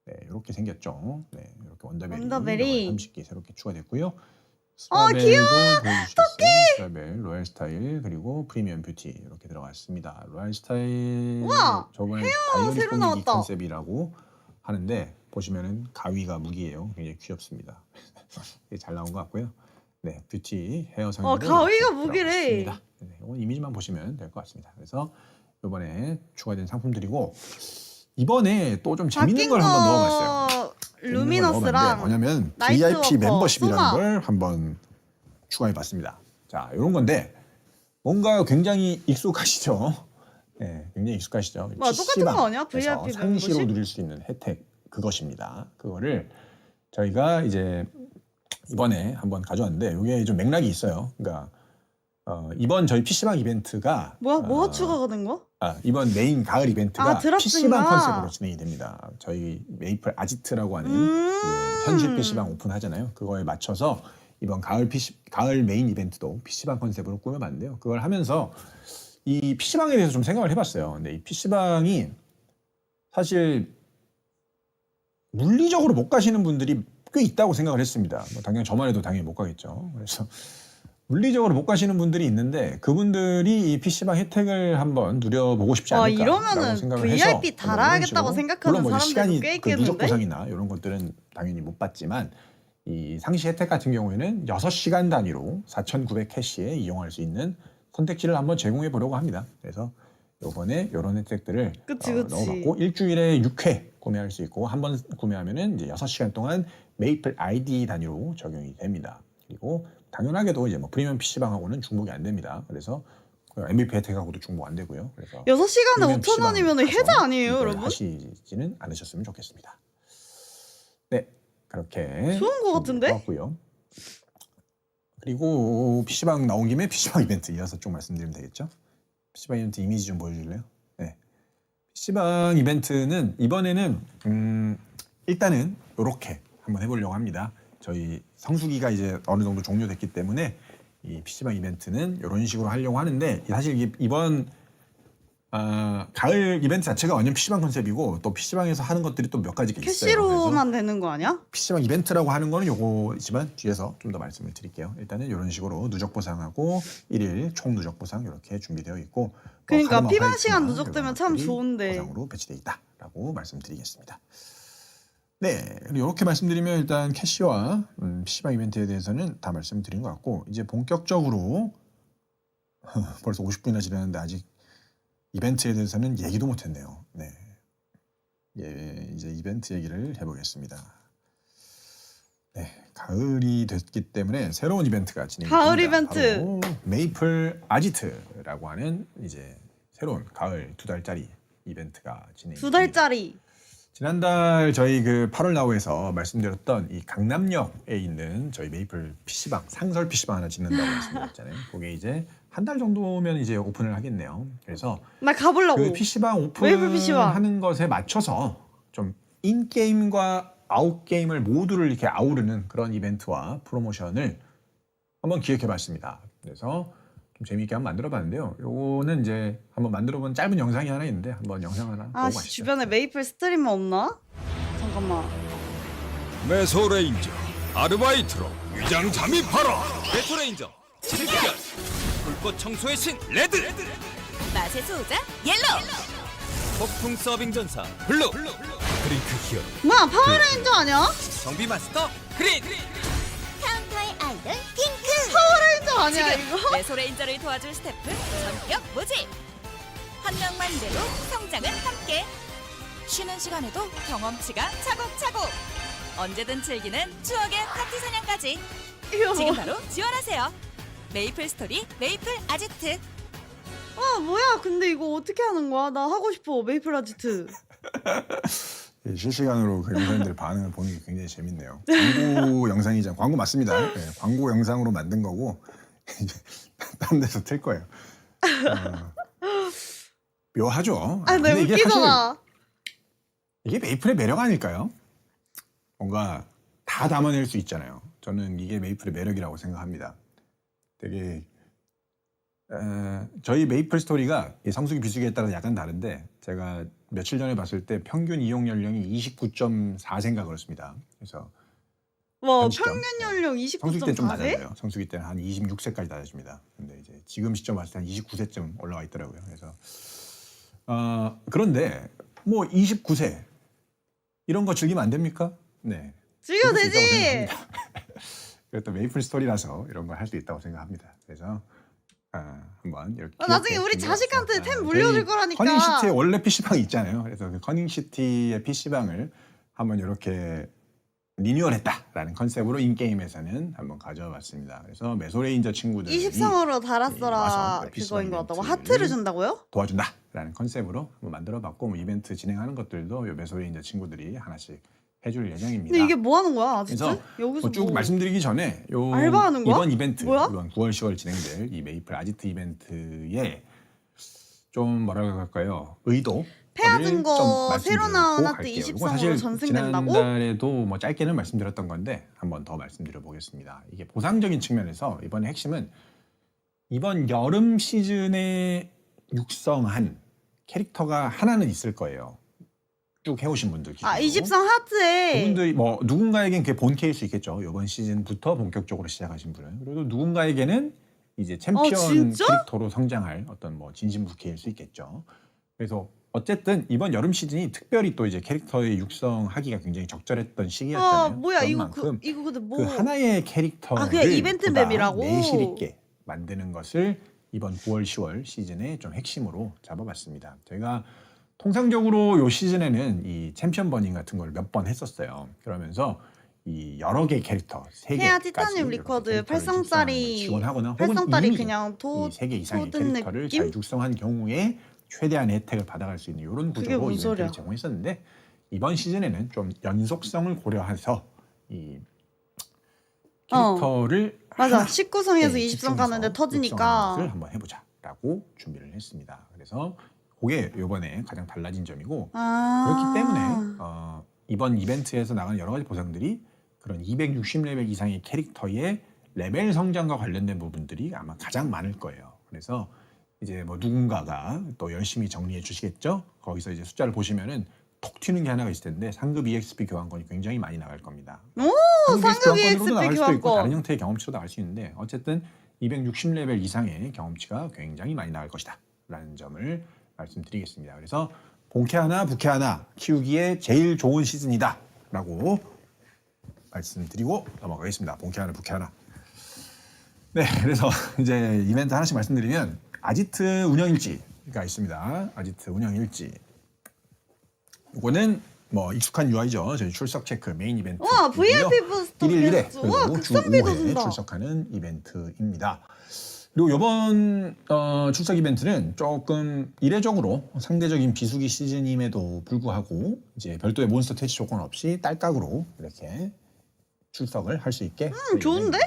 네, 이렇게 생겼죠. 네, 이렇게 원더벨이 30개 새롭게 추가됐고요. 스라벨도 보여주시겠어요? 스라벨, 로얄 스타일 그리고 프리미엄 뷰티 이렇게 들어갔습니다. 로얄 스타일 우와! 저번에 새로 다이어리 꾸미기 나왔다. 컨셉이라고 하는데 보시면은 가위가 무기예요. 굉장히 귀엽습니다. 잘 나온 것 같고요. 네, 뷰티 헤어 성형. 가위가 무기래. 네, 이건 이미지만 보시면 될 것 같습니다. 그래서 이번에 추가된 상품들이고 이번에 또 좀 재밌는 걸 한번 넣어봤어요. 루미너스랑 뭐냐면 나이트 VIP 워커, 멤버십이라는 소마. 걸 한번 추가해봤습니다. 자, 이런 건데 뭔가 굉장히 익숙하시죠? 네, 굉장히 익숙하시죠? 똑같은 거 아니야? PC방에서 VIP 상시로 멤버십? 누릴 수 있는 혜택 그것입니다. 그거를 저희가 이제 이번에 한번 가져왔는데 이게 좀 맥락이 있어요. 그러니까 이번 저희 PC방 이벤트가 뭐가 추가가 된 거? 이번 메인 가을 이벤트가 드랍zin가? PC방 컨셉으로 진행이 됩니다. 저희 메이플 아지트라고 하는 현실 PC방 오픈하잖아요. 그거에 맞춰서 이번 가을 메인 이벤트도 PC방 컨셉으로 꾸며봤는데요. 그걸 하면서 이 PC방에 대해서 좀 생각을 해봤어요. 근데 이 PC방이 사실 물리적으로 못 가시는 분들이 꽤 있다고 생각을 했습니다. 뭐 당연히 저만 해도 당연히 못 가겠죠. 그래서 물리적으로 못 가시는 분들이 있는데 그분들이 이 PC방 혜택을 한번 누려보고 싶지 않을까라고 이러면은 생각을 해서 VIP 달아야겠다고 생각하는 물론 뭐 사람들도 시간이 꽤 그 누적 있겠는데? 보상이나 이런 것들은 당연히 못 받지만 이 상시 혜택 같은 경우에는 6시간 단위로 4,900 캐시에 이용할 수 있는 선택지를 한번 제공해 보려고 합니다. 그래서 이번에 이런 혜택들을 그치. 넣어봤고 일주일에 6회 구매할 수 있고 한 번 구매하면은 이제 6시간 동안 메이플 ID 단위로 적용이 됩니다. 그리고 당연하게도 이제 뭐 프리미엄 PC방하고는 중복이 안 됩니다. 그래서 MVP 혜택하고도 중복 안 되고요. 그래서 6시간에 5,000원이면 해자 아니에요, 이걸 여러분? 하시지는 않으셨으면 좋겠습니다. 네, 그렇게 좋은 거 같은데? 고요 그리고 PC방 나온 김에 PC방 이벤트 이어서 좀 말씀드리면 되겠죠? PC방 이벤트 이미지 좀 보여줄래요? 네, PC방 이벤트는 이번에는 일단은 이렇게 한번 해보려고 합니다. 저희 성수기가 이제 어느 정도 종료됐기 때문에 이 PC방 이벤트는 이런 식으로 하려고 하는데 사실 이번 가을 이벤트 자체가 완전 PC방 컨셉이고 또 PC방에서 하는 것들이 또 몇 가지가 있어요. 캐시로만 되는 거 아니야? PC방 이벤트라고 하는 거는 요거지만 뒤에서 좀 더 말씀을 드릴게요. 일단은 이런 식으로 누적 보상하고 1일 총 누적 보상 이렇게 준비되어 있고 그러니까 카르마 피방 화이트나 시간 누적되면 참 이런 것들이 좋은데. 보상으로 배치되어 있다라고 말씀드리겠습니다. 네, 이렇게 말씀드리면 일단 캐시와 PC방 이벤트에 대해서는 다 말씀드린 것 같고 이제 본격적으로 벌써 50분이나 지났는데 아직 이벤트에 대해서는 얘기도 못했네요. 네, 이제 이벤트 얘기를 해보겠습니다. 네, 가을이 됐기 때문에 새로운 이벤트가 진행됩니다. 가을 이벤트. 바로 메이플 아지트라고 하는 이제 새로운 가을 2달짜리 이벤트가 진행됩니다. 2달짜리. 지난달 저희 그 8월 나우에서 말씀드렸던 이 강남역에 있는 저희 메이플 PC방 상설 PC방 하나 짓는다고 말씀드렸잖아요. 그게 이제 한 달 정도면 이제 오픈을 하겠네요. 그래서 나 가보려고. 그 PC방 메이플 PC방. 오픈하는 것에 맞춰서 좀 인게임과 아웃게임을 모두를 이렇게 아우르는 그런 이벤트와 프로모션을 한번 기획해봤습니다. 그래서 좀 재미있게 한번 만들어봤는데요. 요거는 이제 한번 만들어본 짧은 영상이 하나 있는데 한번 영상 하나 보고 아, 가시죠. 주변에 메이플 스트리머 없나? 잠깐만. 메소레인저 아르바이트로 위장 잠입하라. 메소레인저 진격 불꽃 청소의 신 레드 맛의 소자 옐로우 폭풍 서빙 전사 블루 드링크 히어로 뭐야, 파워레인저 아니야? 정비 마스터 그린 카운터의 아이돌 핑크 파워레인저 아니야 지금 이거? 메소레인저를 도와줄 스태프 전격 모집 한 명만 돼도 성장은 함께 쉬는 시간에도 경험치가 차곡차곡 언제든 즐기는 추억의 파티 사냥까지 이거 지금 뭐? 바로 지원하세요. 메이플 스토리 메이플 아지트 아 뭐야, 근데 이거 어떻게 하는 거야? 나 하고 싶어 메이플 아지트. 실시간으로 그 영상들 반응을 보는 게 굉장히 재밌네요. 광고 영상이잖아요. 광고 맞습니다. 네, 광고 영상으로 만든 거고 이제 딴 데서 틀 거예요. 묘하죠. 아, 나 근데 이게 사실 웃기잖아. 이게 메이플의 매력 아닐까요? 뭔가 다 담아낼 수 있잖아요. 저는 이게 메이플의 매력이라고 생각합니다. 되게 저희 메이플 스토리가 성수기 비수기에 따라 약간 다른데 제가 며칠 전에 봤을 때 평균 이용 연령이 29.4세인가 그렇습니다. 그래서 와, 현 시점. 평균 연령 성수기 때는 좀 29.4세? 낮아져요. 성수기 때는 한 26세까지 낮아집니다. 근데 이제 지금 시점 봤을 때 한 29세쯤 올라와 있더라고요. 그래서 그런데 뭐 29세 이런 거 즐기면 안 됩니까? 네. 즐겨도 즐길 수 있다고 되지. 생각합니다. 그것도 메이플 스토리라서 이런 걸 할 수 있다고 생각합니다. 그래서 한번 이렇게 나중에 우리 자식한테 템 물려줄 거라니까. 커닝시티에 원래 PC방이 있잖아요. 그래서 그 커닝시티의 PC방을 한번 이렇게 리뉴얼했다라는 컨셉으로 인게임에서는 한번 가져와 봤습니다. 그래서 메소레인저 친구들이 23으로 와서 달았어라 그 PC방 그거인 것 같다고. 이벤트를 하트를 준다고요? 도와준다라는 컨셉으로 한번 만들어봤고 뭐 이벤트 진행하는 것들도 요 메소레인저 친구들이 하나씩 해줄 예정입니다. 근데 이게 뭐 하는 거야 아지트? 그래서 여기서 쭉 뭐 말씀드리기 전에 요 알바하는 거야? 이번 이벤트 뭐야? 이번 9월 10월 진행될 이 메이플 아지트 이벤트에 좀 뭐라고 할까요? 의도 패아든 거 새로 나온 하트 23으로 전승된다고? 지난달에도 뭐 짧게는 말씀드렸던 건데 한번 더 말씀드려 보겠습니다. 이게 보상적인 측면에서 이번에 핵심은 이번 여름 시즌에 육성한 캐릭터가 하나는 있을 거예요. 쭉 해오신 분들 기준으로. 23 하트에 그분들이 뭐 누군가에겐 그게 본캐일 수 있겠죠. 이번 시즌부터 본격적으로 시작하신 분은. 그리고 누군가에게는 이제 챔피언 진짜? 캐릭터로 성장할 어떤 뭐 진심부캐일 수 있겠죠. 그래서 어쨌든 이번 여름 시즌이 특별히 또 이제 캐릭터의 육성하기가 굉장히 적절했던 시기였잖아요. 아 뭐야 그런 이거 만큼 이거 근데 뭐 그 하나의 캐릭터를 그냥 이벤트 보다 맵이라고? 내실 있게 만드는 것을 이번 9월 10월 시즌에 좀 핵심으로 잡아봤습니다. 저희가 통상적으로 요 시즌에는 이 챔피언 버닝 같은 걸 몇 번 했었어요. 그러면서 이 여러 개의 캐릭터, 세 개까지 헤아 티타늄 리쿼드 8성짜리 지원하거나 혹은 8성짜리 이미 그냥 이 세 개 이상의 토든 캐릭터를 느낌? 잘 육성한 경우에 최대한 혜택을 받아갈 수 있는 이런 그게 구조로 뭔 이벤트를 소리야? 제공했었는데 이번 시즌에는 좀 연속성을 고려해서 이 캐릭터를 맞아 하나 19성에서 네, 20성 집중해서 가는데 육성하는 것을 터지니까 한번 해보자라고 준비를 했습니다. 그래서 그게 이번에 가장 달라진 점이고 그렇기 때문에 이번 이벤트에서 나가는 여러 가지 보상들이 그런 260레벨 이상의 캐릭터의 레벨 성장과 관련된 부분들이 아마 가장 많을 거예요. 그래서 이제 뭐 누군가가 또 열심히 정리해 주시겠죠. 거기서 이제 숫자를 보시면은 톡 튀는 게 하나가 있을 텐데 상급 EXP 교환권이 굉장히 많이 나갈 겁니다. 상급 교환권으로도 EXP 나갈 수도 있고 다른 교환권. 형태의 경험치로 나갈 수 있는데 어쨌든 260레벨 이상의 경험치가 굉장히 많이 나갈 것이다 라는 점을 말씀드리겠습니다. 그래서 본캐 하나 부캐 하나 키우기에 제일 좋은 시즌이다 라고 말씀드리고 넘어가겠습니다. 본캐 하나 부캐 하나. 네, 그래서 이제 이벤트 하나씩 말씀드리면 아지트 운영일지가 있습니다. 아지트 운영일지. 이거는 뭐 익숙한 UI죠. 저희 출석 체크 메인 이벤트. 와, VIP 부스터 1일 1회 와, 그리고 주 극성비도 5회 준다. 출석하는 이벤트입니다. 그리고 이번 출석 이벤트는 조금 이례적으로 상대적인 비수기 시즌임에도 불구하고 이제 별도의 몬스터 퇴치 조건 없이 딸깍으로 이렇게 출석을 할 수 있게 좋은데?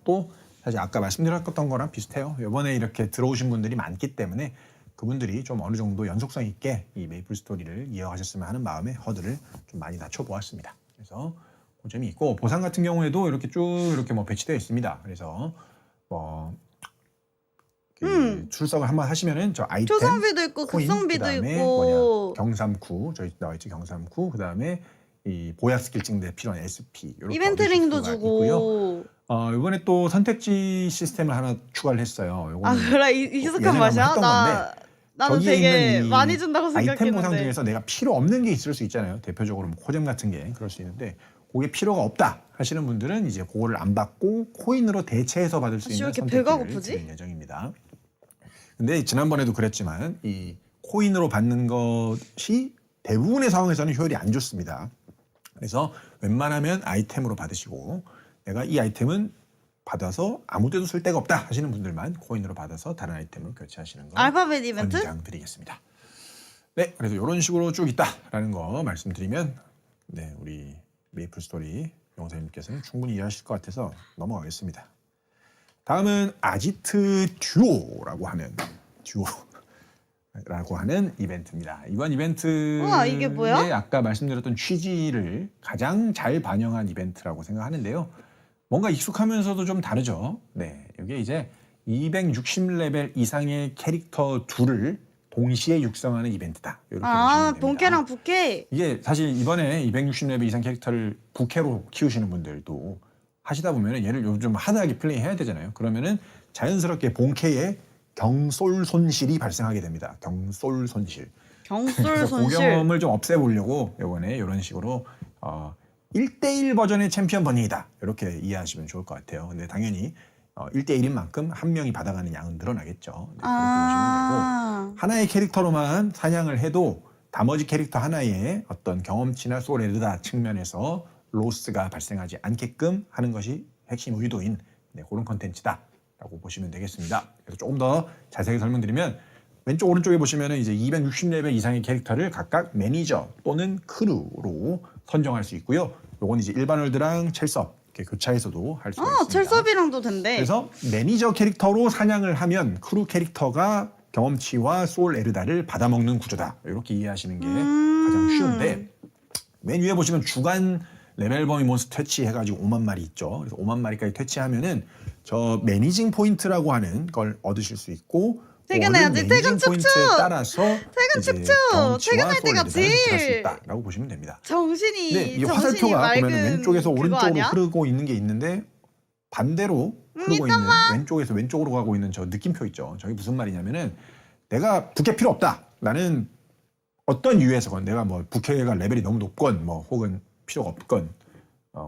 또 사실 아까 말씀드렸던 거랑 비슷해요. 이번에 이렇게 들어오신 분들이 많기 때문에 그분들이 좀 어느 정도 연속성 있게 이 메이플 스토리를 이어가셨으면 하는 마음에 허들을 좀 많이 낮춰보았습니다. 그래서 그 점이 있고 보상 같은 경우에도 이렇게 쭉 이렇게 뭐 배치되어 있습니다. 그래서 뭐 출석을 한번 하시면은 저 아이템, 초성비도 있고 코인, 극성비도 그다음에 있고 경삼쿠 저희 나와있죠. 경삼쿠 그다음에 이 보약 스킬 증대 필요한 SP 이렇게 이벤트 얻으실 링도 수가 주고. 있고요. 이번에 또 선택지 시스템을 하나 추가를 했어요. 요거는 아 그래 익숙한 예전에 맛이야? 한번 했던 나는 저기에 되게 있는 이 많이 준다고 아이템 보상 생각했는데. 중에서 내가 필요 없는 게 있을 수 있잖아요. 대표적으로 뭐 코잼 같은 게 그럴 수 있는데 그게 필요가 없다 하시는 분들은 이제 그거를 안 받고 코인으로 대체해서 받을 수 왜 있는 이렇게 배가 선택지를 고프지? 드릴 예정입니다. 근데 지난번에도 그랬지만 이 코인으로 받는 것이 대부분의 상황에서는 효율이 안 좋습니다. 그래서 웬만하면 아이템으로 받으시고 내가 이 아이템은 받아서 아무 데도 쓸 데가 없다 하시는 분들만 코인으로 받아서 다른 아이템으로 교체하시는 걸 알파벳 이벤트? 권장드리겠습니다. 네, 그래서 이런 식으로 쭉 있다라는 거 말씀드리면 네, 우리 메이플 스토리 용사님께서는 충분히 이해하실 것 같아서 넘어가겠습니다. 다음은 아지트 듀오라고 하는 이벤트입니다. 이번 이벤트의 우와, 이게 뭐야? 아까 말씀드렸던 취지를 가장 잘 반영한 이벤트라고 생각하는데요. 뭔가 익숙하면서도 좀 다르죠. 네, 이게 이제 260레벨 이상의 캐릭터 둘을 동시에 육성하는 이벤트다. 이렇게 보시면 됩니다. 본캐랑 부캐. 이게 사실 이번에 260레벨 이상 캐릭터를 부캐로 키우시는 분들도 하시다 보면 얘를 요즘 하드하게 플레이해야 되잖아요. 그러면은 자연스럽게 본캐에 경솔 손실이 발생하게 됩니다. 경솔 손실. 경솔 그래서 그 손실. 경험을 좀 없애보려고 이번에 이런 식으로 1대1 버전의 챔피언 버닝이다. 이렇게 이해하시면 좋을 것 같아요. 근데 당연히 1대1인 만큼 한 명이 받아가는 양은 늘어나겠죠. 네, 그렇게 보시면 되고 하나의 캐릭터로만 사냥을 해도 나머지 캐릭터 하나의 어떤 경험치나 소레르다 측면에서 로스가 발생하지 않게끔 하는 것이 핵심 의도인 그런 컨텐츠다라고 보시면 되겠습니다. 그래서 조금 더 자세하게 설명드리면 왼쪽 오른쪽에 보시면은 이제 260레벨 이상의 캐릭터를 각각 매니저 또는 크루로 선정할 수 있고요. 요건 이제 일반 월드랑 첼섭 이렇게 교차해서도 할 수가 있습니다. 첼섭이랑도 된대. 그래서 매니저 캐릭터로 사냥을 하면 크루 캐릭터가 경험치와 소울 에르다를 받아먹는 구조다. 이렇게 이해하시는 게 가장 쉬운데 맨 위에 보시면 주간 레벨 범위 몬스터 퇴치해가지고 5만 마리 있죠. 그래서 5만 마리까지 퇴치하면은 저 매니징 포인트라고 하는 걸 얻으실 수 있고 퇴근해야지. 퇴근 포인트에 축축. 따라서 퇴근 이제 축축. 경험치와 퇴근할 때가 소울 에르다를 제일 획득할 수 있다라고 보시면 됩니다. 정신이 네, 이 정신이 화살표가 맑은 보면 왼쪽에서 그거 오른쪽으로 아니야? 흐르고 있는 게 있는데 반대로 흐르고 있는 왼쪽에서 왼쪽으로 가고 있는 저 느낌표 있죠. 저게 무슨 말이냐면은 내가 부캐 필요 없다. 나는 어떤 이유에서건 내가 뭐 부캐가 레벨이 너무 높건 뭐 혹은 필요가 없건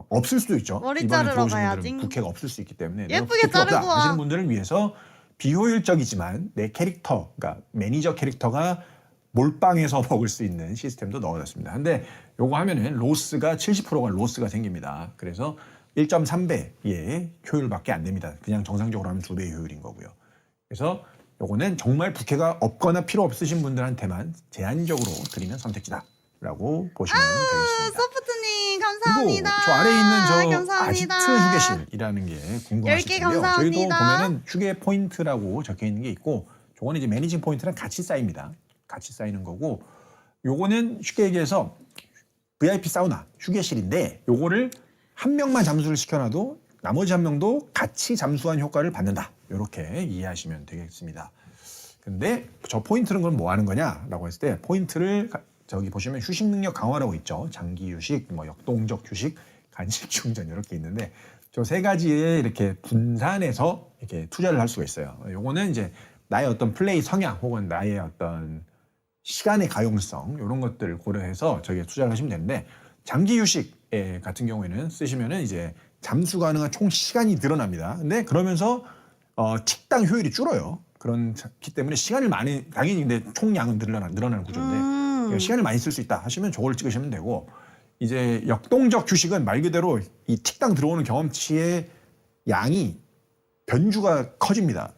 없을 수도 있죠. 머리 이번에 자르러 들어오신 가야지. 분들은 부캐가 없을 수 있기 때문에 내가 예쁘게 부캐 필요 없다 자르고 와. 하시는 분들을 위해서 비효율적이지만 내 캐릭터, 그러니까 매니저 캐릭터가 몰빵해서 먹을 수 있는 시스템도 넣어놨습니다. 근데 요거 하면은 로스가 70%가 로스가 생깁니다. 그래서 1.3배의 효율밖에 안 됩니다. 그냥 정상적으로 하면 2배의 효율인 거고요. 그래서 요거는 정말 부캐가 없거나 필요 없으신 분들한테만 제한적으로 드리는 선택지다라고 보시면 되겠습니다. 소프트님 그리고 감사합니다. 저 아래에 있는 저 감사합니다. 아지트 휴게실이라는 게 궁금하실 10개 텐데요. 저희도 감사합니다. 보면은 휴게 포인트라고 적혀 있는 게 있고 저거는 이제 매니징 포인트랑 같이 쌓입니다. 같이 쌓이는 거고 요거는 쉽게 얘기해서 VIP 사우나 휴게실인데 요거를 한 명만 잠수를 시켜놔도 나머지 한 명도 같이 잠수한 효과를 받는다. 이렇게 이해하시면 되겠습니다. 근데 저 포인트는 그럼 뭐 하는 거냐라고 했을 때 포인트를 저기 보시면 휴식 능력 강화라고 있죠. 장기 휴식, 뭐 역동적 휴식, 간식 충전 이렇게 있는데 저 세 가지에 이렇게 분산해서 이렇게 투자를 할 수가 있어요. 요거는 이제 나의 어떤 플레이 성향 혹은 나의 어떤 시간의 가용성 이런 것들을 고려해서 저기에 투자를 하시면 되는데 장기 휴식 같은 경우에는 쓰시면은 이제 잠수 가능한 총 시간이 늘어납니다. 근데 그러면서 tik당 효율이 줄어요. 그렇기 때문에 시간을 많이 당연히 근데 총량은 늘어나는 구조인데 시간을 많이 쓸 수 있다 하시면 저걸 찍으시면 되고 이제 역동적 휴식은 말 그대로 이 tik당 들어오는 경험치의 양이 변주가 커집니다.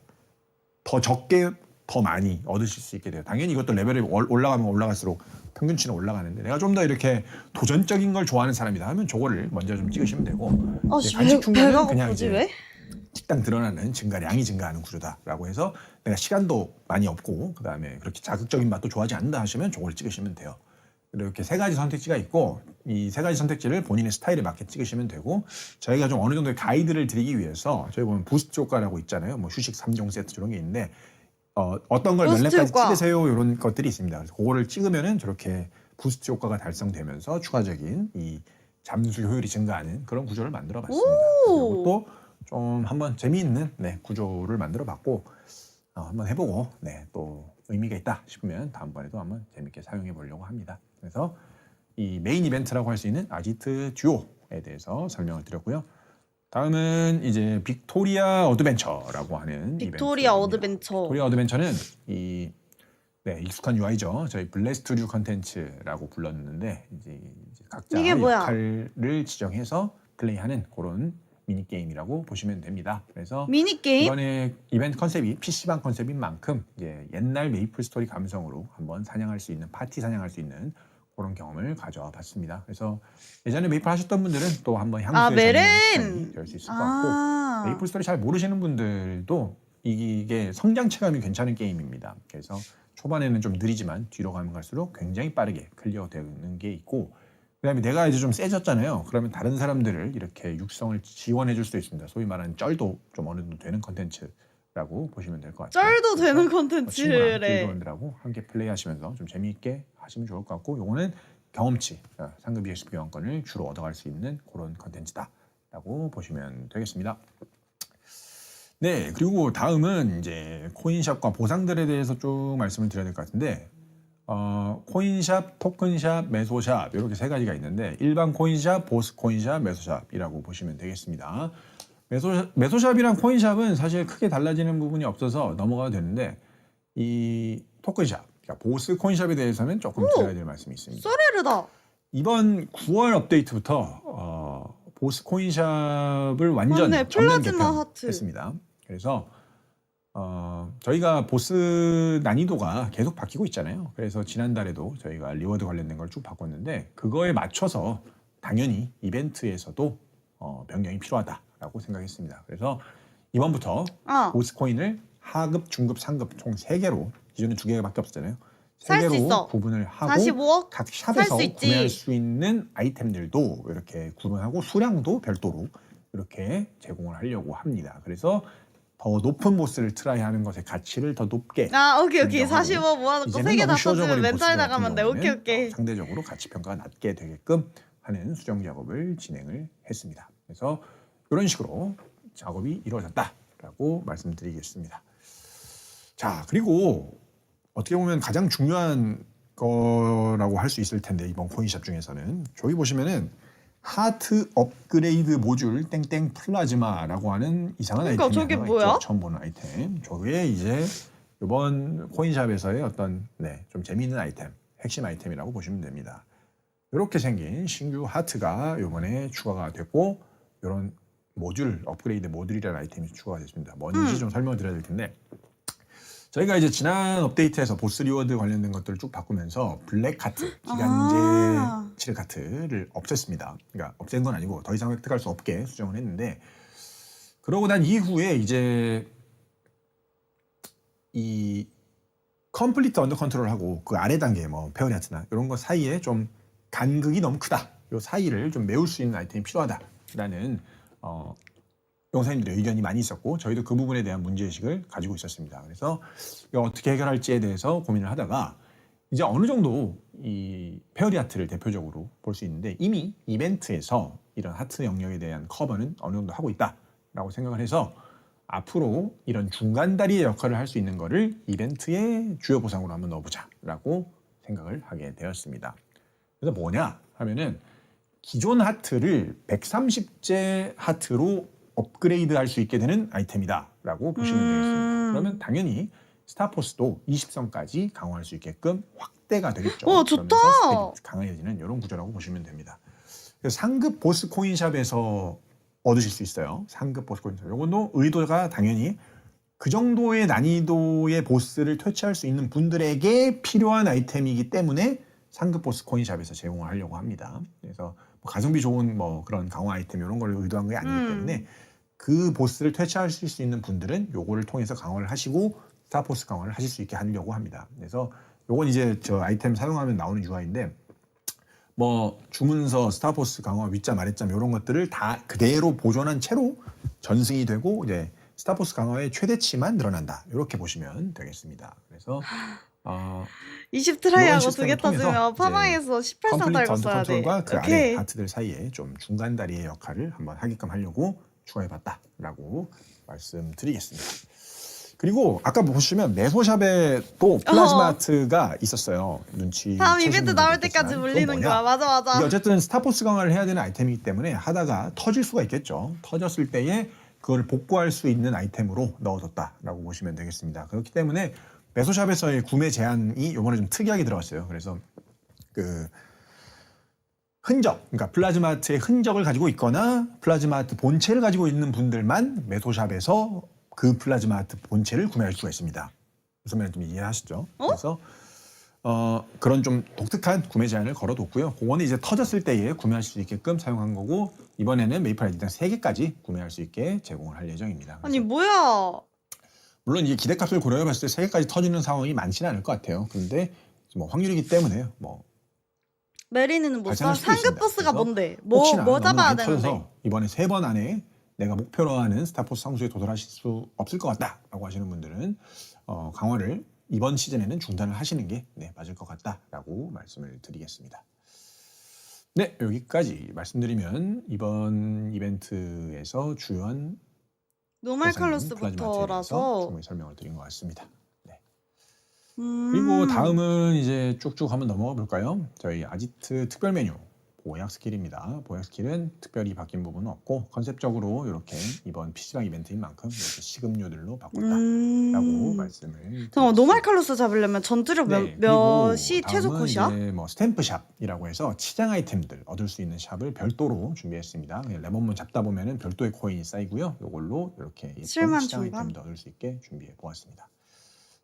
더 적게 더 많이 얻으실 수 있게 돼요. 당연히 이것도 레벨이 올라가면 올라갈수록 평균치는 올라가는데 내가 좀 더 이렇게 도전적인 걸 좋아하는 사람이다 하면 저거를 먼저 좀 찍으시면 되고 이제 간식 충전은 그냥 이제 왜? 식당 드러나는 양이 증가하는 구조다라고 해서 내가 시간도 많이 없고 그다음에 그렇게 자극적인 맛도 좋아하지 않는다 하시면 저걸 찍으시면 돼요. 이렇게 세 가지 선택지가 있고 이 세 가지 선택지를 본인의 스타일에 맞게 찍으시면 되고 저희가 좀 어느 정도의 가이드를 드리기 위해서 저희 보면 부스트 효과라고 있잖아요. 뭐 휴식 3종 세트 이런 게 있는데 어떤 걸 몇 부스트 렙까지 효과. 찍으세요 이런 것들이 있습니다. 그래서 그거를 찍으면은 저렇게 부스트 효과가 달성되면서 추가적인 이 잠수 효율이 증가하는 그런 구조를 만들어 봤습니다. 이것도 좀 한번 재미있는 구조를 만들어 봤고 한번 해보고 또 의미가 있다 싶으면 다음번에도 한번 재밌게 사용해 보려고 합니다. 그래서 이 메인 이벤트라고 할 수 있는 아지트 듀오에 대해서 설명을 드렸고요. 다음은 이제 빅토리아 어드벤처라고 하는 빅토리아 이벤트입니다. 어드벤처. 빅토리아 어드벤처는 이 익숙한 UI죠. 저희 블레스트류 컨텐츠라고 불렀는데 이제 각자 이게 뭐야? 역할을 지정해서 플레이하는 그런 미니 게임이라고 보시면 됩니다. 그래서 미니게임? 이번에 이벤트 컨셉이 PC방 컨셉인 만큼 이제 옛날 메이플 스토리 감성으로 한번 사냥할 수 있는 파티 사냥할 수 있는 그런 경험을 가져와 봤습니다. 그래서 예전에 메이플 하셨던 분들은 또 한번 향수에 메렌! 될 수 있을 것 같고 메이플 스토리 잘 모르시는 분들도 이게 성장 체감이 괜찮은 게임입니다. 그래서 초반에는 좀 느리지만 뒤로 가면 갈수록 굉장히 빠르게 클리어되는 게 있고 그다음에 내가 이제 좀 세졌잖아요. 그러면 다른 사람들을 이렇게 육성을 지원해 줄 수도 있습니다. 소위 말하는 쩔도 좀 어느 정도 되는 컨텐츠라고 보시면 될 것 같아요. 쩔도 되는 친구랑 컨텐츠래. 길드원들하고 함께 플레이하시면서 좀 재미있게 하시면 좋을 것 같고 요거는 경험치, 상급 EXP 교환권을 주로 얻어갈 수 있는 그런 컨텐츠다라고 보시면 되겠습니다. 네, 그리고 다음은 이제 코인샵과 보상들에 대해서 쭉 말씀을 드려야 될 것 같은데 코인샵, 토큰샵, 메소샵 이렇게 세 가지가 있는데 일반 코인샵, 보스 코인샵, 메소샵이라고 보시면 되겠습니다. 메소샵이랑 코인샵은 사실 크게 달라지는 부분이 없어서 넘어가도 되는데 이 토큰샵, 그러니까 보스 코인샵에 대해서는 조금 드려야 될 말씀이 있습니다. 쏘레르다. 이번 9월 업데이트부터 보스 코인샵을 완전 맞네, 전면 플라즈마 하트. 개편했습니다. 그래서 저희가 보스 난이도가 계속 바뀌고 있잖아요. 그래서 지난달에도 저희가 리워드 관련된 걸 쭉 바꿨는데 그거에 맞춰서 당연히 이벤트에서도 변경이 필요하다라고 생각했습니다. 그래서 이번부터 보스 코인을 하급, 중급, 상급 총 3개로 기존에 2개밖에 없었잖아요. 살수 3개로 있어. 구분을 하고 45억? 각 샵에서 살 수 있지. 구매할 수 있는 아이템들도 이렇게 구분하고 수량도 별도로 이렇게 제공을 하려고 합니다. 그래서 더 높은 보스를 트라이하는 것의 가치를 더 높게 오케이. 인정하고 45 모아놓고 이제는 3개 다 너무 쉬워져 터지면 버린 멘탈 보스들 나가면 돼. 같은 오케이. 경우에는 상대적으로 가치 평가가 낮게 되게끔 하는 수정 작업을 진행을 했습니다. 그래서 이런 식으로 작업이 이루어졌다라고 말씀드리겠습니다. 자, 그리고 어떻게 보면 가장 중요한 거라고 할 수 있을 텐데 이번 코인샵 중에서는 저기 보시면은 하트 업그레이드 모듈 땡땡 플라즈마라고 하는 이상한 그러니까 아이템이 저게 하나 뭐야? 있죠. 처음 보는 아이템. 저게 이제 이번 코인샵에서의 어떤 좀 재미있는 아이템, 핵심 아이템이라고 보시면 됩니다. 이렇게 생긴 신규 하트가 이번에 추가가 됐고 이런 모듈, 업그레이드 모듈이라는 아이템이 추가가 됐습니다. 뭔지 좀 설명을 드려야 될 텐데 저희가 이제 지난 업데이트에서 보스 리워드 관련된 것들을 쭉 바꾸면서 블랙 카트, 기간제 칠 카트를 없앴습니다. 그러니까 없앤 건 아니고 더 이상 획득할 수 없게 수정을 했는데 그러고 난 이후에 이제 이 컴플리트 언더 컨트롤하고 그 아래 단계 뭐 페어리 하트나 이런 거 사이에 좀 간극이 너무 크다. 이 사이를 좀 메울 수 있는 아이템이 필요하다라는 용사님들의 의견이 많이 있었고 저희도 그 부분에 대한 문제의식을 가지고 있었습니다. 그래서 이거 어떻게 해결할지에 대해서 고민을 하다가 이제 어느 정도 이 페어리 하트를 대표적으로 볼 수 있는데 이미 이벤트에서 이런 하트 영역에 대한 커버는 어느 정도 하고 있다라고 생각을 해서 앞으로 이런 중간 다리의 역할을 할 수 있는 거를 이벤트의 주요 보상으로 한번 넣어보자라고 생각을 하게 되었습니다. 그래서 뭐냐 하면은 기존 하트를 130제 하트로 업그레이드 할 수 있게 되는 아이템이다라고 보시면 되겠습니다. 그러면 당연히 스타포스도 20성까지 강화할 수 있게끔 확대가 되겠죠. 오, 좋다. 그러면서 스펙이 강해지는 이런 구조라고 보시면 됩니다. 그래서 상급 보스 코인샵에서 얻으실 수 있어요. 상급 보스 코인샵. 이것도 의도가 당연히 그 정도의 난이도의 보스를 퇴치할 수 있는 분들에게 필요한 아이템이기 때문에 상급 보스 코인샵에서 제공을 하려고 합니다. 그래서 뭐 가성비 좋은 뭐 그런 강화 아이템 이런 걸 의도한 게 아니기 때문에 그 보스를 퇴치하실 수 있는 분들은 요거를 통해서 강화를 하시고 스타포스 강화를 하실 수 있게 하려고 합니다. 그래서 요건 이제 저 아이템 사용하면 나오는 UI인데 뭐 주문서, 스타포스 강화, 윗잠, 아랫잠 이런 것들을 다 그대로 보존한 채로 전승이 되고 이제 스타포스 강화의 최대치만 늘어난다. 이렇게 보시면 되겠습니다. 그래서 20 트라이하고 이런 2개 시스템을 통해서 터지면 파방에서 18상 컴플리트 달고 언더 써야 돼. 컨트롤과 그 아래 오케이. 하트들 사이에 좀 중간 다리의 역할을 한번 하게끔 하려고 추가해봤다라고 말씀드리겠습니다. 그리고 아까 보시면 메소샵에 또 플라즈마 아트가 있었어요. 눈치 다음 채신 이벤트 분들도 나올 있겠지만 때까지 그건 물리는 뭐냐? 거야. 맞아 이게 맞아. 어쨌든 스타포스 강화를 해야 되는 아이템이기 때문에 하다가 터질 수가 있겠죠. 터졌을 때에 그걸 복구할 수 있는 아이템으로 넣어뒀다라고 보시면 되겠습니다. 그렇기 때문에 메소샵에서의 구매 제한이 이번에 좀 특이하게 들어갔어요. 그래서 그 흔적, 그러니까 플라즈마 아트의 흔적을 가지고 있거나 플라즈마 아트 본체를 가지고 있는 분들만 메소샵에서 그 플라즈마 아트 본체를 구매할 수가 있습니다. 무슨 좀 이해하시죠? 그래서 그런 좀 독특한 구매 제한을 걸어뒀고요. 그거는 이제 터졌을 때에 구매할 수 있게끔 사용한 거고 이번에는 메이플 아이디당 3개까지 구매할 수 있게 제공을 할 예정입니다. 아니 그래서 뭐야? 물론 이 기대값을 고려해봤을 때 3개까지 터지는 상황이 많지는 않을 것 같아요. 그런데 뭐 확률이기 때문에 뭐 메리는 못 사. 발생할 수도 상급 있습니다. 보스가 그래서 뭔데? 혹시나 뭐 너무 잡아야 많이 되는데? 터져서 이번에 3번 안에 내가 목표로 하는 스타포스 상수에 도달하실 수 없을 것 같다라고 하시는 분들은 강화를 이번 시즌에는 중단을 하시는 게 맞을 것 같다라고 말씀을 드리겠습니다. 네, 여기까지 말씀드리면 이번 이벤트에서 주요한 노멀 플라즈마 칼로스부터라서. 충분히 설명을 드린 것 같습니다. 네. 그리고 다음은 이제 쭉쭉 한번 넘어가 볼까요? 저희 아지트 특별 메뉴 보약 스킬입니다. 보약 스킬은 특별히 바뀐 부분은 없고 컨셉적으로 이렇게 이번 PC방 이벤트인 만큼 이렇게 시급료들로 바꿨다라고 말씀을 드리겠습니다. 노멀 칼로스 잡으려면 전투력 몇이 최소 다음은 컷이야? 이제 뭐 스탬프 샵이라고 해서 치장 아이템들 얻을 수 있는 샵을 별도로 준비했습니다. 그냥 레몬문 잡다 보면은 별도의 코인이 쌓이고요. 이걸로 이렇게 예쁜 7만 치장 중반? 아이템도 얻을 수 있게 준비해 보았습니다.